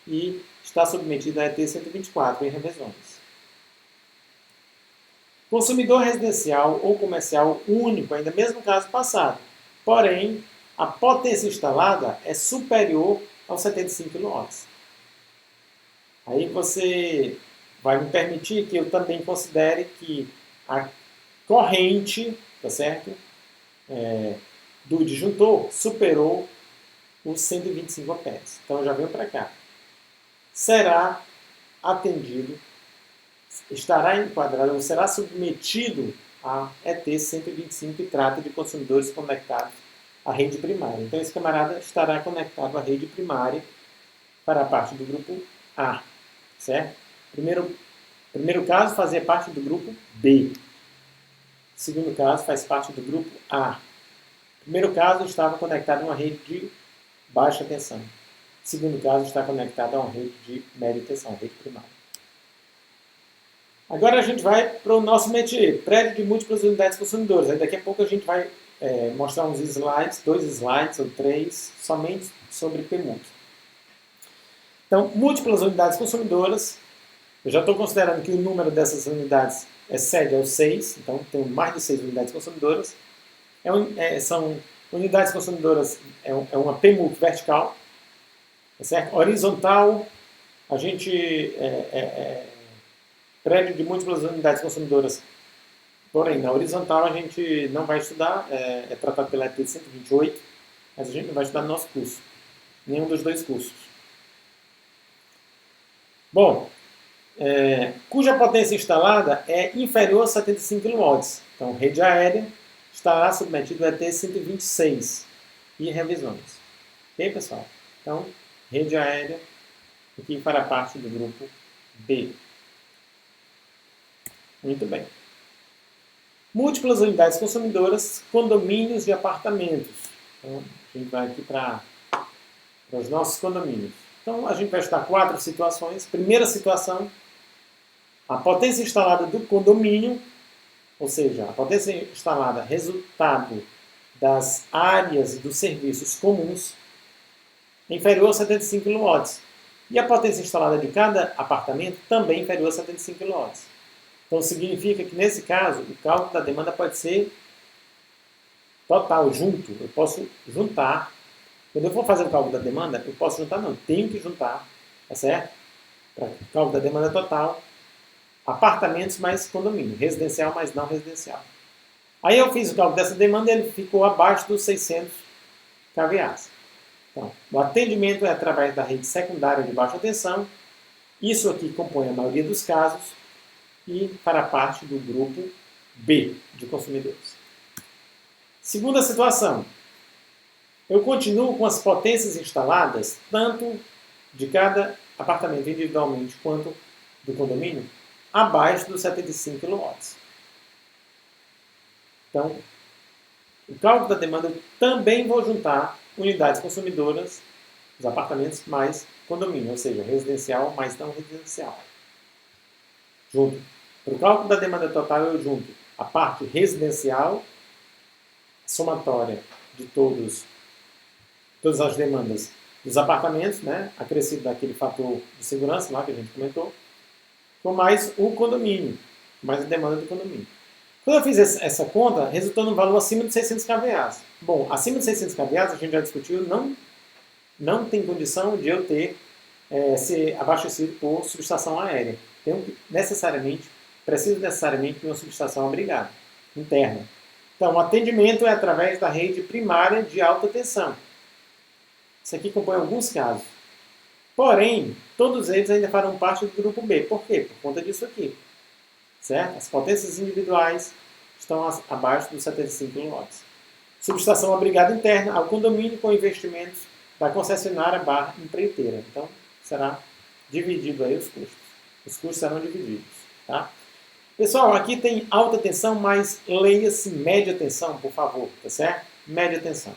e está submetido a ET 124 em revisões. Consumidor residencial ou comercial único, ainda mesmo caso passado. Porém, a potência instalada é superior aos 75 kW. Aí você vai me permitir que eu também considere que a corrente, tá certo? Do disjuntor superou os 125 amperes. Então já veio para cá. Será atendido, estará enquadrado ou será submetido a ET 125 que trata de consumidores conectados à rede primária. Então esse camarada estará conectado à rede primária para a parte do grupo A, certo? Primeiro caso fazia parte do grupo B. Segundo caso faz parte do grupo A. Primeiro caso estava conectado a uma rede de baixa tensão. Segundo caso está conectado a uma rede de média tensão, rede primária. Agora a gente vai para o nosso métier, prédio de múltiplas unidades consumidoras. Aí daqui a pouco a gente vai mostrar uns slides, 2 slides ou 3, somente sobre PMUC. Então, múltiplas unidades consumidoras. Eu já estou considerando que o número dessas unidades excede aos 6, então tem mais de 6 unidades consumidoras. São unidades consumidoras, é uma PMUC vertical, tá certo? Horizontal, a gente prédio de múltiplas unidades consumidoras, porém na horizontal a gente não vai estudar, é tratado pela ET 128, mas a gente não vai estudar no nosso curso, nenhum dos dois cursos. Bom, cuja potência instalada é inferior a 75 kW. Então, rede aérea estará submetido a ET 126 e revisões. Ok, pessoal? Então, rede aérea aqui para a parte do grupo B. Muito bem. Múltiplas unidades consumidoras, condomínios de apartamentos. Então, a gente vai aqui para os nossos condomínios. Então, a gente vai estudar 4 situações. Primeira situação, a potência instalada do condomínio, ou seja, a potência instalada resultado das áreas e dos serviços comuns, inferior a 75 kW. E a potência instalada de cada apartamento também inferior a 75 kW. Então, significa que, nesse caso, o cálculo da demanda pode ser total, junto. Eu posso juntar. Quando eu for fazer o cálculo da demanda, eu posso juntar, não. Tenho que juntar, tá certo? Para o cálculo da demanda total, apartamentos mais condomínio, residencial mais não residencial. Aí eu fiz o cálculo dessa demanda e ele ficou abaixo dos 600 kVA. Então, o atendimento é através da rede secundária de baixa tensão. Isso aqui compõe a maioria dos casos. E para a parte do grupo B de consumidores. Segunda situação. Eu continuo com as potências instaladas, tanto de cada apartamento individualmente quanto do condomínio, abaixo dos 75 kW. Então, o cálculo da demanda eu também vou juntar unidades consumidoras, os apartamentos mais condomínio, ou seja, residencial mais não residencial. Junto. Para o cálculo da demanda total, eu junto a parte residencial, somatória de todas as demandas dos apartamentos, né, acrescido daquele fator de segurança lá que a gente comentou, com mais o condomínio, mais a demanda do condomínio. Quando eu fiz essa conta, resultou num valor acima de 600 kVA. Bom, acima de 600 kVA, a gente já discutiu, não não tem condição de eu ser abastecido por subestação aérea. Preciso necessariamente de uma subestação abrigada, interna. Então, o atendimento é através da rede primária de alta tensão. Isso aqui compõe alguns casos. Porém, todos eles ainda farão parte do grupo B. Por quê? Por conta disso aqui. Certo? As potências individuais estão abaixo dos 75 kW. Subestação abrigada interna ao condomínio com investimentos da concessionária / empreiteira. Então, será dividido aí os custos. Os custos serão divididos. Tá? Pessoal, aqui tem alta tensão, mas leia-se média tensão, por favor. Tá certo? Média tensão.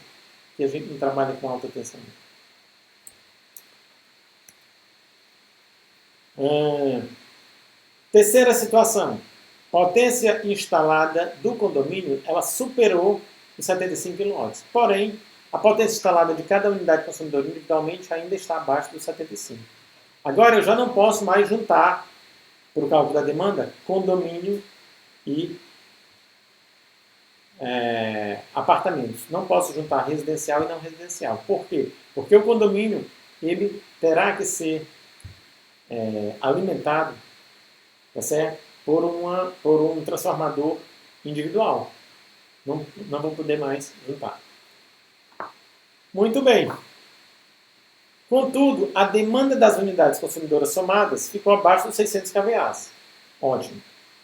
Que a gente não trabalha com alta tensão. Terceira situação. Potência instalada do condomínio, ela superou os 75 kW. Porém, a potência instalada de cada unidade consumidora individualmente ainda está abaixo dos 75. Agora, eu já não posso mais juntar, por cálculo da demanda, condomínio e apartamentos. Não posso juntar residencial e não residencial. Por quê? Porque o condomínio ele terá que ser alimentado, tá certo? Por um transformador individual. Não vou poder mais juntar. Muito bem. Contudo, a demanda das unidades consumidoras somadas ficou abaixo dos 600 kVA. Ótimo.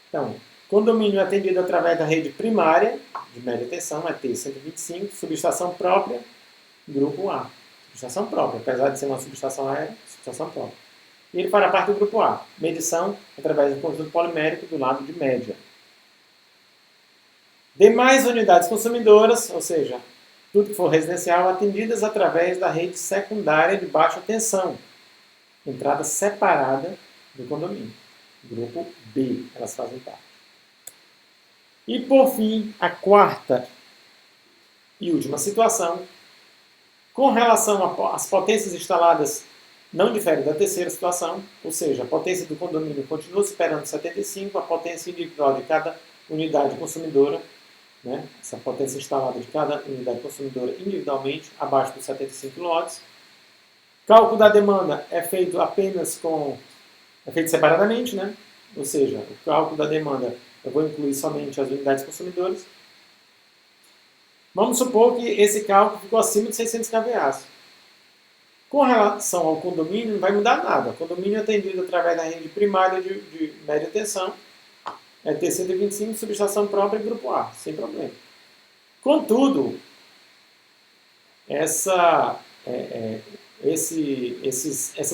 Então, condomínio atendido através da rede primária, de média tensão, ET 125, subestação própria, grupo A. Subestação própria, apesar de ser uma subestação aérea, subestação própria. E ele fará parte do grupo A. Medição através do conjunto polimérico do lado de média. Demais unidades consumidoras, ou seja, tudo que for residencial, atendidas através da rede secundária de baixa tensão. Entrada separada do condomínio. Grupo B, elas fazem parte. E por fim, a quarta e última situação, com relação às potências instaladas, não difere da terceira situação, ou seja, a potência do condomínio continua superando 75, a potência individual de cada unidade consumidora, né, essa potência instalada de cada unidade consumidora individualmente, abaixo dos 75 kW. Cálculo da demanda é feito separadamente, né? Ou seja, o cálculo da demanda eu vou incluir somente as unidades consumidoras. Vamos supor que esse cálculo ficou acima de 600 kVA. Com relação ao condomínio, não vai mudar nada. O condomínio é atendido através da rede primária de média tensão, ET 125, subestação própria e grupo A, sem problema. Contudo, essas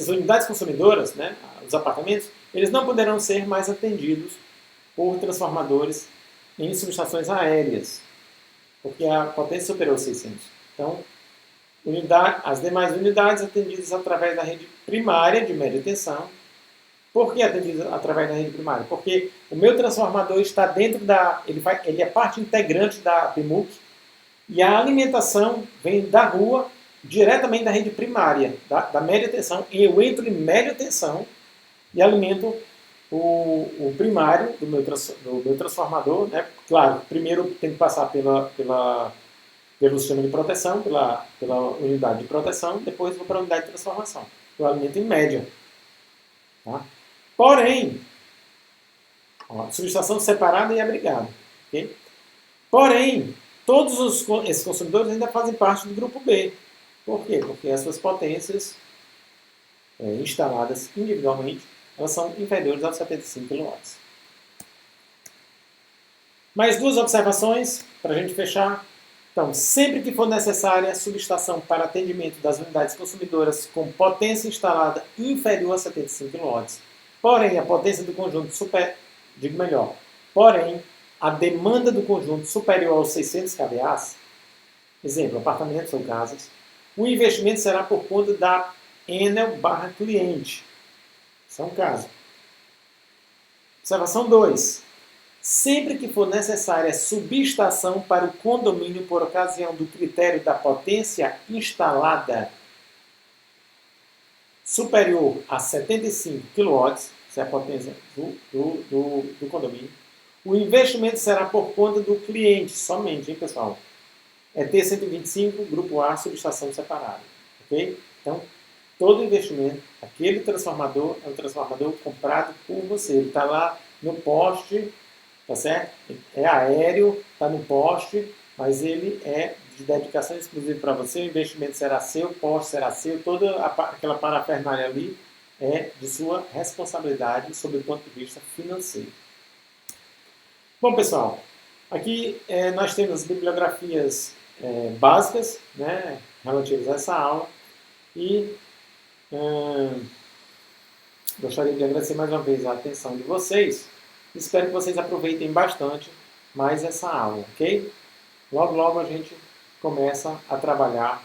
unidades consumidoras, né, os apartamentos, eles não poderão ser mais atendidos por transformadores em subestações aéreas, porque a potência superou 600. Então, as demais unidades atendidas através da rede primária de média tensão. Por que atendidas através da rede primária? Porque o meu transformador está dentro ele é parte integrante da PMUC e a alimentação vem da rua diretamente da rede primária, da média tensão. E eu entro em média tensão e alimento o primário do meu transformador. Né? Claro, primeiro tem que passar pelo sistema de proteção, pela unidade de proteção, depois vou para a unidade de transformação. Eu alimento em média. Tá? Porém, subestação separada e abrigada. Okay? Porém, todos esses consumidores ainda fazem parte do grupo B. Por quê? Porque as suas potências instaladas individualmente, elas são inferiores aos 75 kW. Mais duas observações para a gente fechar. Então, sempre que for necessária a subestação para atendimento das unidades consumidoras com potência instalada inferior a 75 kW, porém a potência do conjunto porém a demanda do conjunto superior aos 600 kVA, exemplo, apartamentos ou casas, o investimento será por conta da Enel / cliente. Isso é um caso. Observação 2. Sempre que for necessária subestação para o condomínio por ocasião do critério da potência instalada superior a 75 kW, essa é a potência do condomínio, o investimento será por conta do cliente somente, hein, pessoal? ET 125, grupo A, subestação separada. Ok? Então, todo investimento, aquele transformador é um transformador comprado por você. Ele está lá no poste, tá certo? É aéreo, está no poste, mas ele é de dedicação exclusiva para você. O investimento será seu, o poste será seu, toda aquela parafernália ali é de sua responsabilidade sob o ponto de vista financeiro. Bom, pessoal, aqui nós temos bibliografias básicas, né, relativas a essa aula e gostaria de agradecer mais uma vez a atenção de vocês. Espero que vocês aproveitem bastante mais essa aula, ok? Logo, logo a gente começa a trabalhar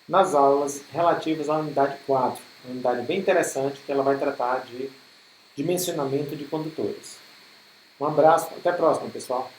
nas aulas relativas à unidade 4, uma unidade bem interessante que ela vai tratar de dimensionamento de condutores. Um abraço, até a próxima, pessoal!